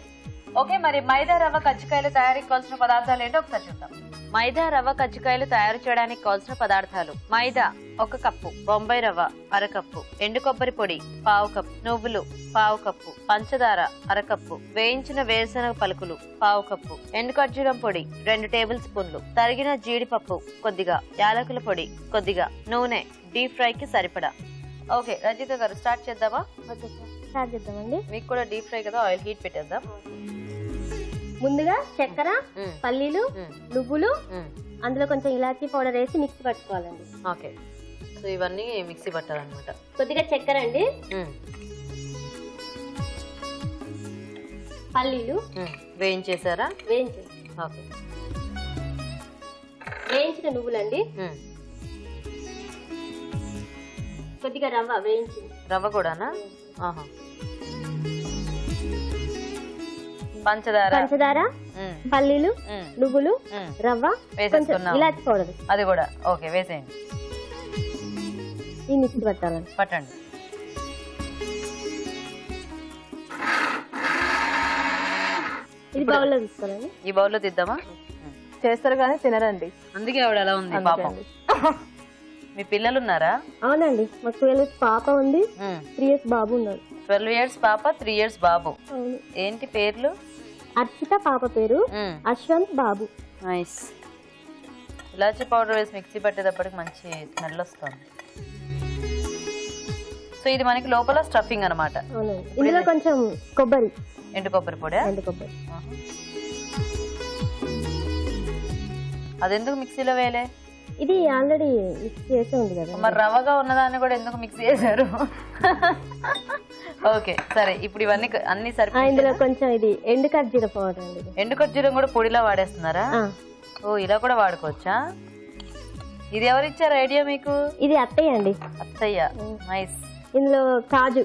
ఓకే, మరి మైదా రవ్వ కజ్జికాయలు తయారీకి కావాల్సిన పదార్థాలు ఏంటో ఒకసారి చూద్దాం. మైదా రవ్వ కజ్జికాయలు తయారు చేయడానికి కావాల్సిన పదార్థాలు: మైదా 1 కప్పు, బొంబాయి రవ్వ 1/2 కప్పు, ఎండు కొబ్బరి పొడి 1/2 కప్పు, నువ్వులు 1/2 కప్పు, పంచదార 1/2 కప్పు, వేయించిన వేరుశనగ పలుకులు 1/2 కప్పు, ఎండు ఖర్జూరం పొడి 2 టేబుల్ స్పూన్లు, తరిగిన జీడిపప్పు కొద్దిగా, యాలకుల పొడి కొద్దిగా, నూనె డీప్ ఫ్రై కి సరిపడా. ఓకే రజిత గారు, స్టార్ట్ చేద్దామా? ఓకే సార్, స్టార్ట్ చేద్దామండి. మీకు కూడా డీప్ ఫ్రై కదా, ఆయిల్ హీట్ పెట్టేద్దాం. ముందుగా చక్కెర, పల్లీలు, నువ్వులు, అందులో కొంచెం ఇలాచీ పౌడర్ వేసి మిక్సీ పట్టుకోవాలండి. ఓకే, సో ఇవన్నీ మిక్సీ పట్టాలన్నమాట. కొద్దిగా చక్కెర అండి, పల్లీలు వేయించేసారా? వేయించు, ఓకే, వేయించిన నువ్వులండి, కొద్దిగా రవ్వ వేయించింది. రవ్వ కూడానా? ఆహా, పంచదార, పల్లీలు, నువ్వులు, రవ్వ, కొంచెం ఇలాచి పౌడర్, అది కూడా. ఓకే, వేసేయండి. ఈ మిక్సీ పట్టాలండి. పట్టండి. ఇది బౌల్లో తీసుకోవాలండి. ఈ బౌల్లో తీద్దామా? చేస్తారు కానీ తినరండి, అందుకే ఆవిడ అలా ఉంది పాపం. మీ పిల్లలు ఉన్నారా? అవునండి, మాకు 12 years పాప ఉంది, 3 years బాబు ఉన్నాడు. 12 years పాప, 3 years బాబు. ఏంటి పేర్లు? అర్చిత పాప పేరు, అశ్వంత్ బాబు. నైస్. ఇలాచీ పౌడర్ వేసి మిక్సీ పట్టేటప్పటికి మంచి స్మెల్ వస్తుంది. సో ఇది మనకి లోపల స్టఫింగ్ అనమాట. అవునండి, ఇందులో కొంచెం కొబ్బరి, ఎండు కొబ్బరి పొడి. ఎండు కొబ్బరి అదెందుకు మిక్సీలో వేయలే? ఇది ఆల్రెడీ మిక్స్ చేసి ఉంది కదా. మరి రవ్వగా ఉన్నదాన్ని కూడా ఎందుకు మిక్స్ చేశారు? ఓకే సరే, ఇప్పుడు ఇవన్నీ అన్ని సరిపోయి ఇందులో కొంచెం ఇది ఎండు ఖర్జూర పౌడర్ అండి. ఎండు ఖర్జూరం కూడా పొడిలా వాడేస్తున్నారా? ఓ, ఇలా కూడా వాడుకోవచ్చా? ఇది ఎవరు ఇచ్చారు ఐడియా మీకు? ఇది అత్తయ్య అండి. అత్తయ్య, నైస్. ఇందులో కాజు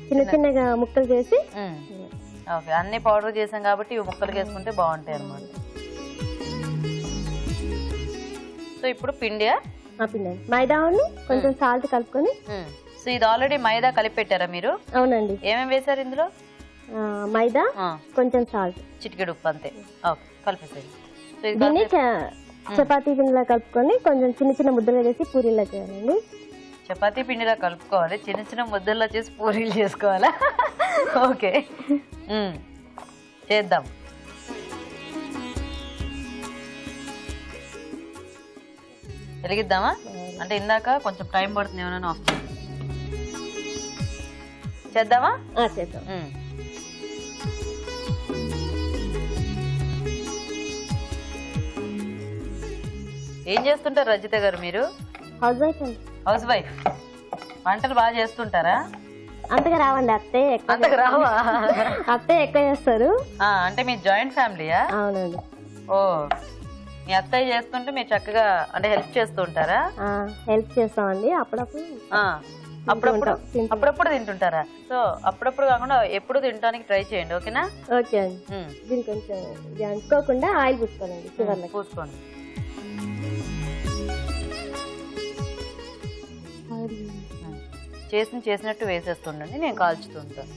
చిన్న చిన్నగా ముక్కలు చేసి. ఓకే, అన్ని పౌడర్ చేసాం కాబట్టి ఇవి ముక్కలు వేసుకుంటే బాగుంటాయి అన్నమాట. సో ఇప్పుడు పిండి మైదా కొంచెం సాల్ట్ కలుపుకొని. సో ఇది ఆల్రెడీ మైదా కలిపి పెట్టారా మీరు? అవునండి. ఏమేమి వేసారు ఇందులో? మైదా, కొంచెం సాల్ట్, చిటికెడు ఉప్పు, అంతే. ఓకే, కలిపేసేయండి. దీన్ని చపాతీ పిండిలా కలుపుకొని కొంచెం చిన్న చిన్న ముద్దలు వేసి పూరీలా చేయాలండి. చపాతీ పిండిలా కలుపుకోవాలి, చిన్న చిన్న ముద్దల్లో చేసి పూరీలు చేసుకోవాలా? ఓకే, చేద్దాం. వెలిగిద్దామా? అంటే ఇందాక కొంచెం టైం పడుతుంది, ఏమైనా ఆఫ్ చేద్దామా? చేద్దాం. ఏం చేస్తుంటారు రజిత గారు మీరు? హౌస్ వైఫ్ అండి. House wife. వంటలు బాగా చేస్తుంటారా? అంతగా రావండి, అత్తయ్య ఎక్కువ. అంతకు రావా? అత్తయ్య ఎక్కువ చేస్తారు. అంటే మీ జాయింట్ ఫ్యామిలీయా? అవునండి. ఓ, మీ అత్తయ్య చేస్తుంటే మీరు చక్కగా అంటే హెల్ప్ చేస్తూ ఉంటారా? హెల్ప్ చేస్తామండి అప్పుడప్పుడు. అప్పుడప్పుడు తింటుంటారా? సో అప్పుడప్పుడు కాకుండా ఎప్పుడు తినడానికి ట్రై చేయండి, ఓకేనా? ఓకే అండి. దీన్ని కొంచెం అంటుకోకుండా ఆయిల్ పూసుకోవాలండి, చివర్లో పూసుకోండి. చేసినట్టు వేసేస్తుండండి, నేను కాల్చుతుంటాను.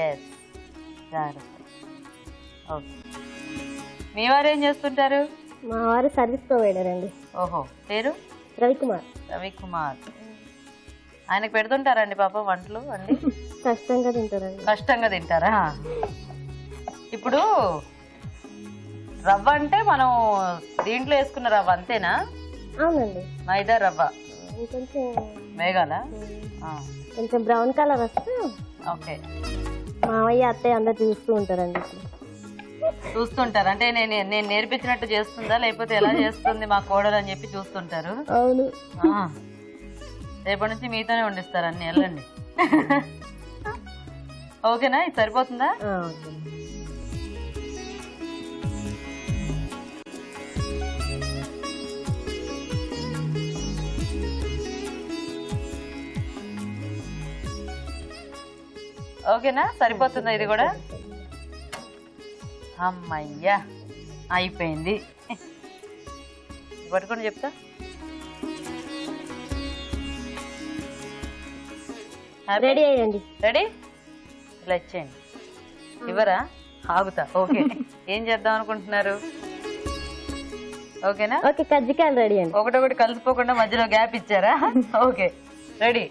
Yes, okay. మీ వారు ఏం చేస్తుంటారు? మా వారు సర్వీస్ ప్రొవైడర్ అండి. ఓహో, పేరు? రవికుమార్. రవికుమార్. ఆయనకు పెడుతుంటారండి పాపం వంటలు అండి? కష్టంగా తింటారండి. కష్టంగా తింటారా? ఇప్పుడు రవ్వ అంటే మనం దీంట్లో వేసుకున్న రవ్వ అంతేనా? అవునండి. మైదా రవ్వ కొంచెం వేగాల, కొంచెం బ్రౌన్ కలర్ వస్తే. ఓకే. మావయ్య అత్తయ్య అందరు చూస్తూ ఉంటారండి. చూస్తుంటారు అంటే నేను నేర్పించినట్టు చేస్తుందా లేకపోతే ఎలా చేస్తుంది మా కోడలు అని చెప్పి చూస్తుంటారు. అవును. రేపటి నుంచి మీతోనే వండిస్తారు అన్ని, వెళ్ళండి. ఓకేనా? ఇది సరిపోతుందా? ఓకేనా? సరిపోతుందా ఇది కూడా? అమ్మయ్యా, అయిపోయింది. పట్టుకొని చెప్తా. రెడీ అయ్యండి. రెడీ? ఇలా ఇచ్చేయండి. ఇవ్వరా? ఆగుతా. ఓకే, ఏం చేద్దాం అనుకుంటున్నారు? ఓకేనా? ఓకే, కజ్జికాయలు రెడీ అండి. ఒకటొకటి కలిసిపోకుండా మధ్యలో గ్యాప్ ఇచ్చారా? Okay, ready.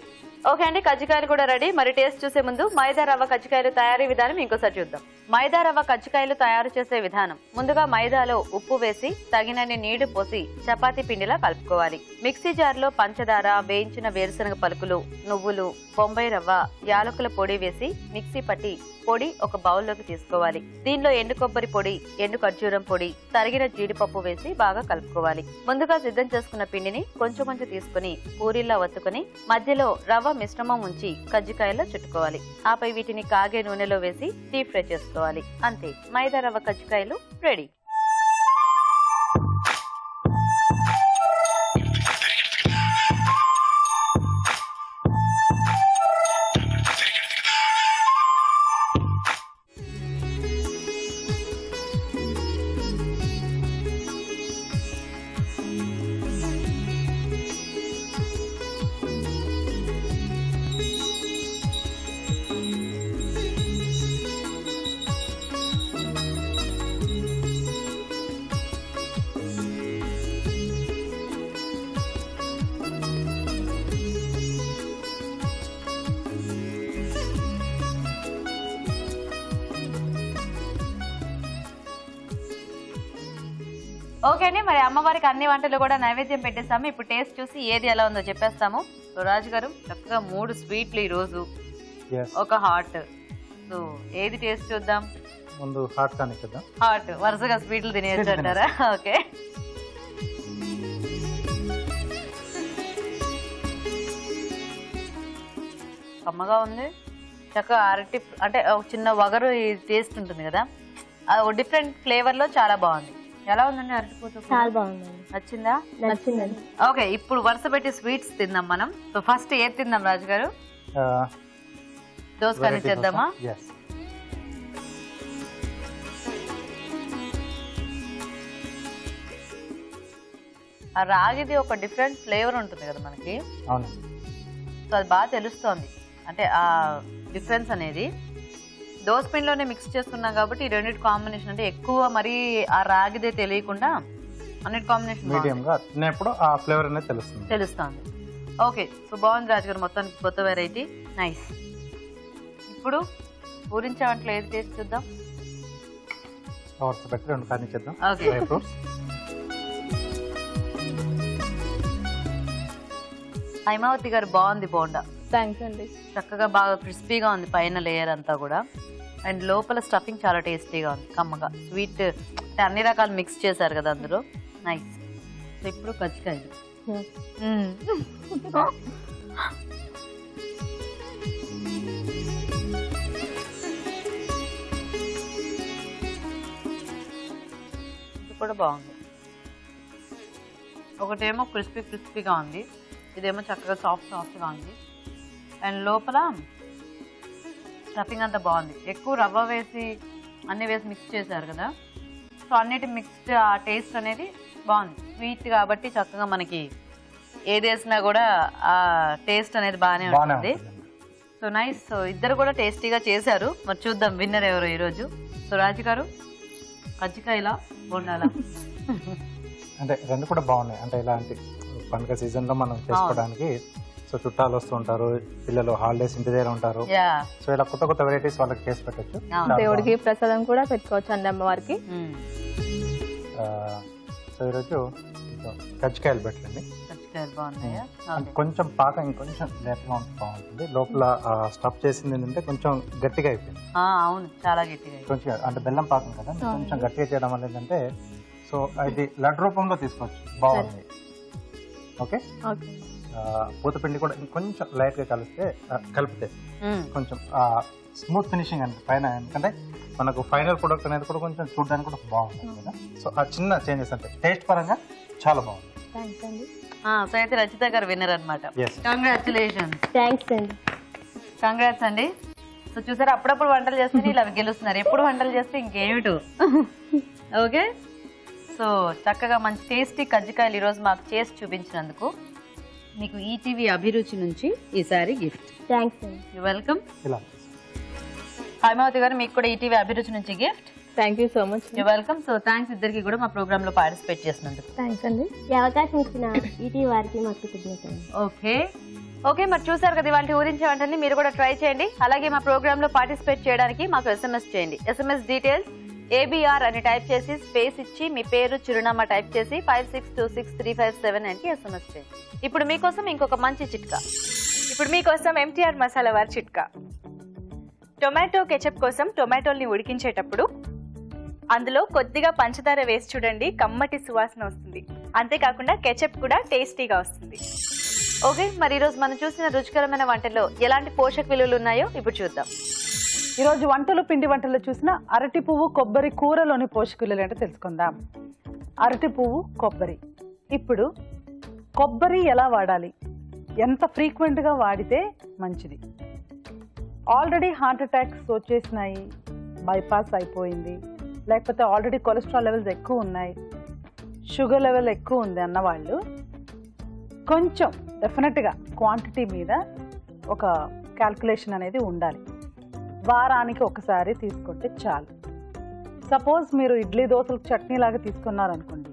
ఓకే అండి, కజ్జికాయలు కూడా రెడీ. మరి టేస్ట్ చూసే ముందు మైదా రవ్వ కజ్జికాయలు తయారీ విధానం ఇంకోసారి చూద్దాం. మైదా రవ్వ కజ్జికాయలు తయారు చేసే విధానం: ముందుగా మైదాలో ఉప్పు వేసి తగినన్ని నీళ్లు పోసి చపాతీ పిండిలా కలుపుకోవాలి. మిక్సీ జార్లో పంచదార, వేయించిన వేరుశనగ పలుకులు, నువ్వులు, బొంబాయి రవ్వ, యాలకుల పొడి వేసి మిక్సీ పట్టి పొడి ఒక బౌల్లోకి తీసుకోవాలి. దీనిలో ఎండు కొబ్బరి పొడి, ఎండు ఖర్జూరం పొడి, తరిగిన జీడిపప్పు వేసి బాగా కలుపుకోవాలి. ముందుగా సిద్ధం చేసుకున్న పిండిని కొంచెం కొంచెం తీసుకుని పూరీలా వత్తుకుని మధ్యలో రవ్వ మిశ్రమం ఉంచి కజ్జికాయల్లో చుట్టుకోవాలి. ఆపై వీటిని కాగే నూనెలో వేసి డీప్ ఫ్రై చేసుకోవాలి. అంతే, మైదా రవ్వ కజ్జికాయలు రెడీ. ఓకే అండి, మరి అమ్మవారికి అన్ని వంటలు కూడా నైవేద్యం పెట్టేస్తాము. ఇప్పుడు టేస్ట్ చూసి ఏది ఎలా ఉందో చెప్పేస్తాము. సో రాజు గారు చక్కగా 3 స్వీట్లు ఈ రోజు, ఒక హాట్. సో ఏది టేస్ట్ చూద్దాం? ముందు హాట్ కానీ కదా, హాట్. వరుసగా స్వీట్లు తినేయచ్చు అంటారా? ఓకే, కమ్మగా ఉంది. చక్కగా అరటి అంటే ఒక చిన్న వగరు టేస్ట్ ఉంటుంది కదా, డిఫరెంట్ ఫ్లేవర్ లో చాలా బాగుంది. ఎలా ఉందండి అరటిపూత? చాలా బాగుందండి. నచ్చిందా? నచ్చిందండి. ఓకే, ఇప్పుడు వరుస పెట్టి స్వీట్స్ తిందాం మనం. సో ఫస్ట్ ఏది తిందాం రాజు గారు? దోస కానీ చేద్దామా? ఆ రాగిది ఒక డిఫరెంట్ ఫ్లేవర్ ఉంటుంది కదా మనకి. అవును. సో అది బాగా తెలుస్తోంది, అంటే ఆ డిఫరెన్స్ అనేది. దోసపిండిలోనే మిక్స్ చేసుకున్నాం కాబట్టి ఈ రెండింటి కాంబినేషన్ అంటే ఎక్కువ మరీ ఆ రాగిదే తెలియకుండా అన్నిటి కాంబినేషన్ మీడియంగా తినేప్పుడు ఆ ఫ్లేవర్ అనేది తెలుస్తుంది. ఓకే, సో బాగుంది రాజుగారు, మొత్తానికి కొత్త వెరైటీ, నైస్. ఇప్పుడు ఊరించే వంటలో ఏది టేస్ట్ చూద్దాం. ఫ్లవర్స్ పెట్టి 2 కానిచ్చేద్దాం. ఓకే. Dry fruits. హైమావతి గారు బాగుంది బోండా. థ్యాంక్స్ అండి. చక్కగా బాగా క్రిస్పీగా ఉంది పైన లేయర్ అంతా కూడా, అండ్ లోపల స్టఫింగ్ చాలా టేస్టీగా ఉంది, కమ్మగా స్వీట్, అంటే అన్ని రకాలు మిక్స్ చేశారు కదా అందులో, నైస్. సో ఇప్పుడు కజ్జికాయలు. ఇది కూడా బాగుంది. ఒకటేమో క్రిస్పీగా ఉంది, ఇదేమో చక్కగా సాఫ్ట్గా ఉంది, అండ్ లోపల స్టఫింగ్ అంతా బాగుంది. ఎక్కువ రవ్వ వేసి అన్నీ వేసి మిక్స్ చేశారు కదా, సో అన్నిటి మిక్స్డ్ ఆ టేస్ట్ అనేది బాగుంది. స్వీట్ కాబట్టి చక్కగా మనకి ఏది వేసినా కూడా ఆ టేస్ట్ అనేది బాగానే ఉంటుంది. So nice. సో ఇద్దరు కూడా టేస్టీగా చేశారు. మరి చూద్దాం విన్నర్ ఎవరు ఈరోజు. సో రాజు గారు, కజ్జికాయలా బోండాలా? అంటే 2 కూడా బాగున్నాయి. అంటే ఇలాంటి పండుగ సీజన్లో మనం చేసుకోవడానికి, సో చుట్టాలు వస్తూ ఉంటారు, పిల్లలు హాలిడేస్ ఇంటి దగ్గర ఉంటారు, సో ఇలా కొత్త వెరైటీస్ వాళ్ళకి చేసి పెట్టచ్చు. దేవుడికి ప్రసాదం కూడా పెట్టుకోవచ్చు అండి అమ్మవారికి. సో ఈరోజు కజ్జికాయలు పెట్టండి. కొంచెం పాకం ఇంకొంచెం లేట్గా ఉంటే బాగుంటుంది. లోపల స్టఫ్ చేసింది ఏంటంటే కొంచెం గట్టిగా అయిపోయింది. అవును, చాలా గట్టిగా, కొంచెం అంటే బెల్లం పాకం కదా, కొంచెం గట్టిగా చేయడం వల్ల ఏంటంటే సో ఇది లడ్డు రూపంలో తీసుకోవచ్చు, బాగుంది. ఓకే. పూతపిండి కూడా ఇంకొంచెం లైట్ గా కలిపితే కొంచెం స్మూత్ ఫినిషింగ్ అండి పైన, ఎందుకంటే మనకు ఫైనల్ ప్రొడక్ట్ అనేది కూడా కొంచెం చూడడానికి కూడా బాగుంటుంది కదా. సో ఆ చిన్న చేంజెస్ అంటే టేస్ట్ పరంగా చాలా బాగుంది. సో అయితే రచిత గారు విన్నర్ అనమాట. కంగ్రాచులేషన్స్. కంగ్రాట్స్ అండి. సో చూసారు, అప్పుడప్పుడు వంటలు చేస్తే ఇలా గెలుస్తున్నారు, ఎప్పుడు వంటలు చేస్తే ఇంకేమిటో. ఓకే, సో చక్కగా మంచి టేస్టీ కజ్జికాయలు ఈరోజు మాకు చేసి చూపించినందుకు మీకు ఈటీవీ అభిరుచి నుంచి ఈసారి గిఫ్ట్. వెల్కమ్. హైమావతి గారు, మీకు కూడా ఈటీవీ అభిరుచి నుంచి gift. Thank you so much. Welcome. So thanks ఇద్దరికి కూడా మా ప్రోగ్రామ్ లో పార్టిసిపేట్ చేసినందుకు. థ్యాంక్స్ అండి. ఈ అవకాశం ఇచ్చిన ఈటీవీ వారికి మాకు కృతజ్ఞతలు. ఓకే, మరి చూసారు కదా ఇవాళ ఊరించే వంటని, మీరు కూడా ట్రై చేయండి. అలాగే మా ప్రోగ్రామ్ లో పార్టిసిపేట్ చేయడానికి మాకు SMS చేయండి. SMS డీటెయిల్స్ ABR అని టైప్ చేసి స్పేస్ ఇచ్చి మీ పేరు చిరునామా టైప్ చేసి 56263579 అని SMS చేయండి. ఇప్పుడు మీకోసం ఇంకొక మంచి చిట్కా. ఇప్పుడు మీకోసం MTR మసాలా వారి చిట్కా. టొమాటో కెచప్ కోసం టొమాటోల్ని ఉడికించేటప్పుడు అందులో కొద్దిగా పంచదార వేసి చూడండి, కమ్మటి సువాసన వస్తుంది. అంతేకాకుండా కెచప్ కూడా టేస్టీగా వస్తుంది. ఓకే, మరి ఈరోజు మనం చూసిన రుచికరమైన వంటల్లో ఎలాంటి పోషక విలువలు ఉన్నాయో ఇప్పుడు చూద్దాం. ఈరోజు పిండి వంటల్లో చూసిన అరటి పువ్వు కొబ్బరి కూరలోని పోషక విలువలు ఏంటో తెలుసుకుందాం. అరటి పువ్వు కొబ్బరి. ఇప్పుడు కొబ్బరి ఎలా వాడాలి, ఎంత ఫ్రీక్వెంట్గా వాడితే మంచిది. ఆల్రెడీ హార్ట్ అటాక్స్ వచ్చేసినాయి, బైపాస్ అయిపోయింది, లేకపోతే ఆల్రెడీ కొలెస్ట్రాల్ లెవెల్స్ ఎక్కువ ఉన్నాయి, షుగర్ లెవెల్ ఎక్కువ ఉంది అన్నవాళ్ళు కొంచెం డెఫినెట్గా క్వాంటిటీ మీద ఒక క్యాల్కులేషన్ అనేది ఉండాలి. వారానికి ఒకసారి తీసుకుంటే చాలు. సపోజ్ మీరు ఇడ్లీ దోశలకు చట్నీ లాగా తీసుకున్నారనుకోండి,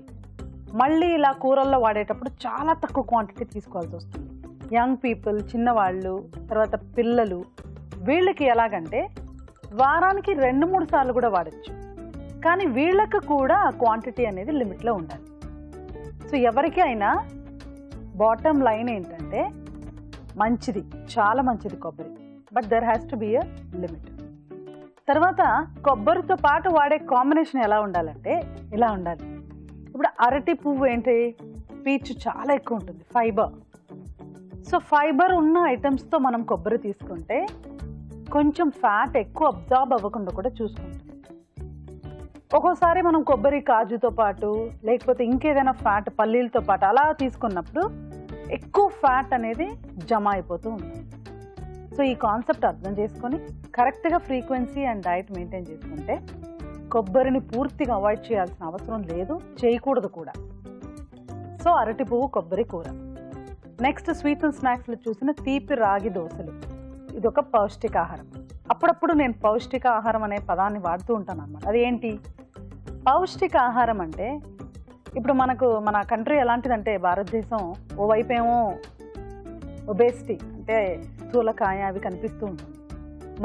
మళ్ళీ ఇలా కూరల్లో వాడేటప్పుడు చాలా తక్కువ క్వాంటిటీ తీసుకోవాల్సి వస్తుంది. యంగ్ పీపుల్, చిన్నవాళ్ళు, తర్వాత పిల్లలు, వీళ్ళకి ఎలాగంటే వారానికి 2-3 సార్లు కూడా వాడచ్చు. కానీ వీళ్ళకు కూడా క్వాంటిటీ అనేది లిమిట్లో ఉండాలి. సో ఎవరికి అయినా బాటమ్ లైన్ ఏంటంటే మంచిది, చాలా మంచిది కొబ్బరి, but there has to be a limit. తర్వాత కొబ్బరితో పాటు వాడే కాంబినేషన్ ఎలా ఉండాలంటే ఇలా ఉండాలి. ఇప్పుడు అరటి పువ్వు ఏంటి, పీచు చాలా ఎక్కువ ఉంటుంది, ఫైబర్. సో ఫైబర్ ఉన్న ఐటమ్స్తో మనం కొబ్బరి తీసుకుంటే కొంచెం ఫ్యాట్ ఎక్కువ అబ్జార్బ్ అవ్వకుండా కూడా చూసుకుంటుంది. ఒక్కోసారి మనం కొబ్బరి కాజుతో పాటు లేకపోతే ఇంకేదైనా ఫ్యాట్ పల్లీలతో పాటు అలా తీసుకున్నప్పుడు ఎక్కువ ఫ్యాట్ అనేది జమ అయిపోతూ ఉంటుంది. సో ఈ కాన్సెప్ట్ అర్థం చేసుకొని కరెక్ట్గా ఫ్రీక్వెన్సీ అండ్ డైట్ మెయింటైన్ చేసుకుంటే కొబ్బరిని పూర్తిగా అవాయిడ్ చేయాల్సిన అవసరం లేదు, చేయకూడదు కూడా. సో అరటి పువ్వు కొబ్బరి కూర. నెక్స్ట్ స్వీట్ అండ్ స్నాక్స్లో చూసిన తీపి రాగి దోశలు. ఇది ఒక పౌష్టికాహారం. అప్పుడప్పుడు నేను పౌష్టికాహారం అనే పదాన్ని వాడుతూ ఉంటాను అన్నమాట. అది ఏంటి పౌష్టికాహారం అంటే? ఇప్పుడు మన కంట్రీ ఎలాంటిదంటే భారతదేశం ఓవైపు ఏమో ఒబేసిటీ అంటే స్థూలకాయ అవి కనిపిస్తూ ఉంటుంది,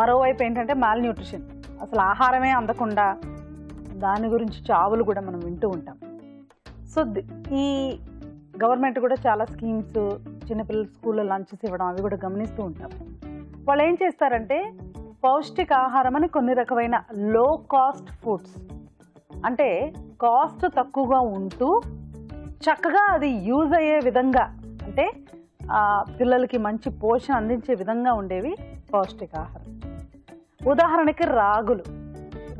మరోవైపు ఏంటంటే మాల్ న్యూట్రిషన్, అసలు ఆహారమే అందకుండా దాని గురించి చావులు కూడా మనం వింటూ ఉంటాం. సో ఈ గవర్నమెంట్ కూడా చాలా స్కీమ్స్ చిన్నపిల్లల స్కూల్లో లంచెస్ ఇవ్వడం అవి కూడా గమనిస్తూ ఉంటాం. వాళ్ళు ఏం చేస్తారంటే పౌష్టికాహారం అని కొన్ని రకమైన లో కాస్ట్ ఫుడ్స్, అంటే కాస్ట్ తక్కువగా ఉంటూ చక్కగా అది యూజ్ అయ్యే విధంగా, అంటే పిల్లలకి మంచి పోషణ అందించే విధంగా ఉండేవి పౌష్టికాహారం. ఉదాహరణకి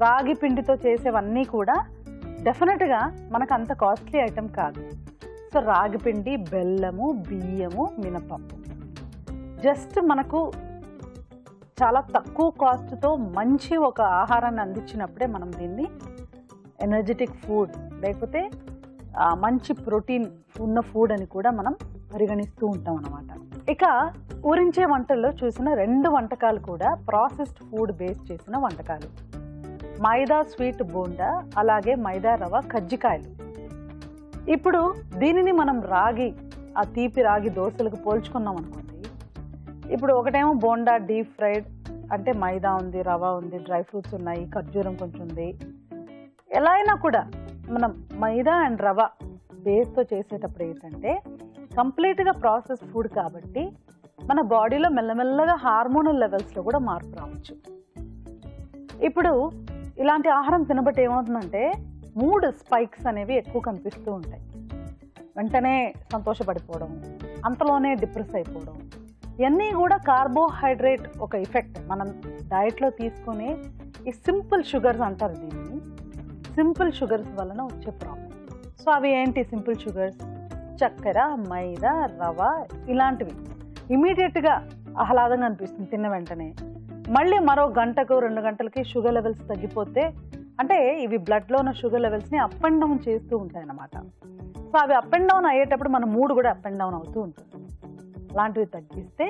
రాగి పిండితో చేసేవన్నీ కూడా డెఫినెట్గా మనకు అంత కాస్ట్లీ ఐటెం కాదు. సో రాగి పిండి, బెల్లము, బియ్యము, మినపప్పు జస్ట్ మనకు చాలా తక్కువ కాస్ట్తో మంచి ఒక ఆహారాన్ని అందించినప్పుడే మనం దీన్ని ఎనర్జెటిక్ ఫుడ్ లేకపోతే మంచి ప్రోటీన్ ఉన్న ఫుడ్ అని కూడా మనం పరిగణిస్తూ ఉంటాం అన్నమాట. ఇక ఊరించే వంటల్లో చూసిన 2 వంటకాలు కూడా ప్రాసెస్డ్ ఫుడ్ బేస్ చేసిన వంటకాలు. మైదా స్వీట్ బోండా, అలాగే మైదా రవ కజ్జికాయలు. ఇప్పుడు దీనిని మనం ఆ తీపి రాగి దోశలకు పోల్చుకున్నాం అనుకోండి. ఇప్పుడు ఒకటేమో బోండా డీప్ ఫ్రైడ్, అంటే మైదా ఉంది, రవ ఉంది, డ్రై ఫ్రూట్స్ ఉన్నాయి, ఖర్జూరం కొంచెం ఉంది. ఎలా అయినా కూడా మనం మైదా అండ్ రవ బేస్తో చేసేటప్పుడు ఏంటంటే కంప్లీట్గా ప్రాసెస్ ఫుడ్ కాబట్టి మన బాడీలో మెల్లమెల్లగా హార్మోనల్ లెవెల్స్లో కూడా మార్పు రావచ్చు. ఇప్పుడు ఇలాంటి ఆహారం తినబట్టి ఏమవుతుందంటే మూడ్ స్పైక్స్ అనేవి ఎక్కువ కనిపిస్తూ ఉంటాయి. వెంటనే సంతోషపడిపోవడం, అంతలోనే డిప్రెస్ అయిపోవడం, ఇవన్నీ కూడా కార్బోహైడ్రేట్ ఒక ఎఫెక్ట్. మనం డైట్లో తీసుకునే ఈ సింపుల్ షుగర్స్ అంటారు దీన్ని. సింపుల్ షుగర్స్ వలన వచ్చే ప్రాబ్లం. సో అవి ఏంటి సింపుల్ షుగర్స్? చక్కెర, మైదా, రవ ఇలాంటివి ఇమీడియట్గా ఆహ్లాదంగా అనిపిస్తుంది తిన్న వెంటనే. మళ్ళీ మరో గంటకు 2 గంటలకి షుగర్ లెవెల్స్ తగ్గిపోతే, అంటే ఇవి బ్లడ్లో ఉన్న షుగర్ లెవెల్స్ని అప్ అండ్ డౌన్ చేస్తూ ఉంటాయి అన్నమాట. సో అవి అప్ అండ్ డౌన్ అయ్యేటప్పుడు మన మూడ్ కూడా అప్ అండ్ డౌన్ అవుతూ ఉంటుంది. అలాంటివి తగ్గిస్తే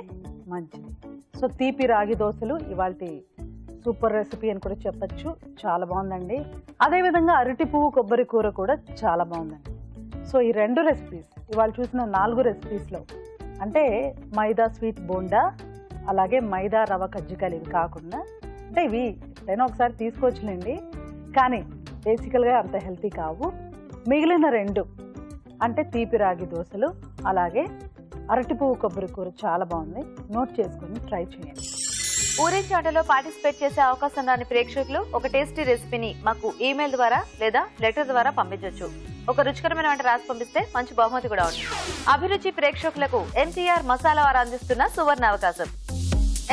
మంచిది. సో తీపి రాగి దోశలు ఇవాల్టి సూపర్ రెసిపీ అని కూడా చెప్పచ్చు. చాలా బాగుందండి. అదేవిధంగా అరటి పువ్వు కొబ్బరి కూర కూడా చాలా బాగుందండి. సో ఈ 2 రెసిపీస్ ఇవాళ చూసిన 4 రెసిపీస్లో, అంటే మైదా స్వీట్ బోండా, అలాగే మైదా రవ కజ్జికాయలు ఇవి కాకుండా, అంటే ఇవి ఎప్పుడైనా ఒకసారి తీసుకోవచ్చులేండి, కానీ బేసికల్గా అంత హెల్తీ కావు. మిగిలిన 2 అంటే తీపి రాగి దోశలు, అలాగే అరటి పువ్వు కొబ్బరి కూర చాలా బాగుంది. నోట్ చేసుకొని ట్రై చేయండి. ఊరించే వంటలో పార్టిసిపేట్ చేసే అవకాశం రాని ప్రేక్షకులు ఒక టేస్టీ రెసిపీని మాకు ఈమెయిల్ ద్వారా లేదా లెటర్ ద్వారా పంపించవచ్చు. ఒక రుచికరమైన వంట రాసి పంపిస్తే మంచి బహుమతి కూడా ఉంటుంది. అభిరుచి ప్రేక్షకులకు MTR మసాలా వారు అందిస్తున్న సువర్ణ అవకాశం.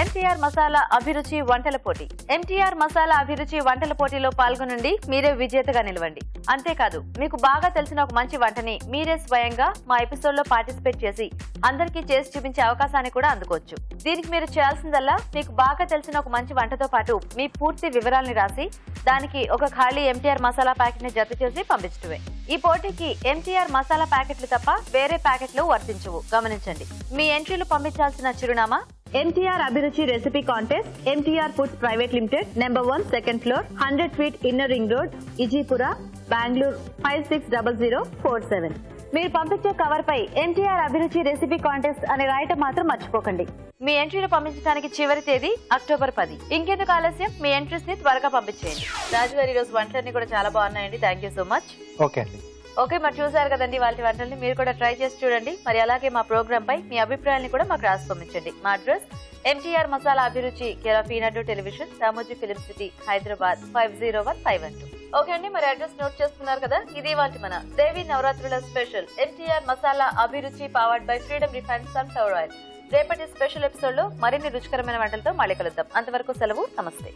MTR మసాలా అభిరుచి వంటల పోటీ. MTR మసాలా అభిరుచి వంటల పోటీలో పాల్గొనండి, మీరే విజేతగా నిలవండి. అంతేకాదు, మీకు బాగా తెలిసిన ఒక మంచి వంటని మీరే స్వయంగా మా ఎపిసోడ్ లో పార్టిసిపేట్ చేసి అందరికీ చేసి చూపించే అవకాశాన్ని కూడా అందుకోవచ్చు. దీనికి మీరు చేయాల్సిందల్లా మీకు బాగా తెలిసిన ఒక మంచి వంటతో పాటు మీ పూర్తి వివరాలని రాసి దానికి ఒక ఖాళీ MTR మసాలా ప్యాకెట్ ని జత చేసి పంపించడమే. ఈ పోటీకి MTR మసాలా ప్యాకెట్లు తప్ప వేరే ప్యాకెట్లు వర్తించవు, గమనించండి. మీ ఎంట్రీలు పంపించాల్సిన చిరునామా MTR Abhiruchi recipe contest, MTR foods private limited, number 1, second floor, 100 feet inner ring road, Ejipura, Bengaluru 560047. మీరు పంపించే కవర్ పై MTR అభిరుచి రెసిపీ కాంటెస్ట్ అని రాయటం మాత్రం మర్చిపోకండి. మీ ఎంట్రీలు పంపించడానికి చివరి తేదీ అక్టోబర్ 10. ఇంకెందుకు ఆలస్యం, మీ ఎంట్రీస్ ని త్వరగా పంపించేయండి. రాజు గారు, ఈరోజు వంటలన్నీ కూడా చాలా బాగున్నాయండి. Thank you so much. Okay అండి. ఓకే, మరి చూసారు కదండి వాళ్ళ వంటల్ని. మీరు కూడా ట్రై చేసి చూడండి. మరి అలాగే మా ప్రోగ్రామ్ పై మీ అభిప్రాయాన్ని కూడా మాకు రాసి పంపించండి. మా అడ్రస్ MTR మసాలా అభిరుచి, care of Eenadu television, Ramoji film city, Hyderabad 501512. Okay అండి, మరి అడ్రస్ నోట్ చేసుకున్నారు కదా. ఇది వాటి మన దేవి నవరాత్రుల స్పెషల్ MTR మసాలా అభిరుచి powered by freedom refined sunflower oil. రేపటి స్పెషల్ ఎపిసోడ్ లో మరిన్ని రుచికరమైన వంటలతో మళ్ళీ కలుద్దాం. అంతవరకు సెలవు. నమస్తే.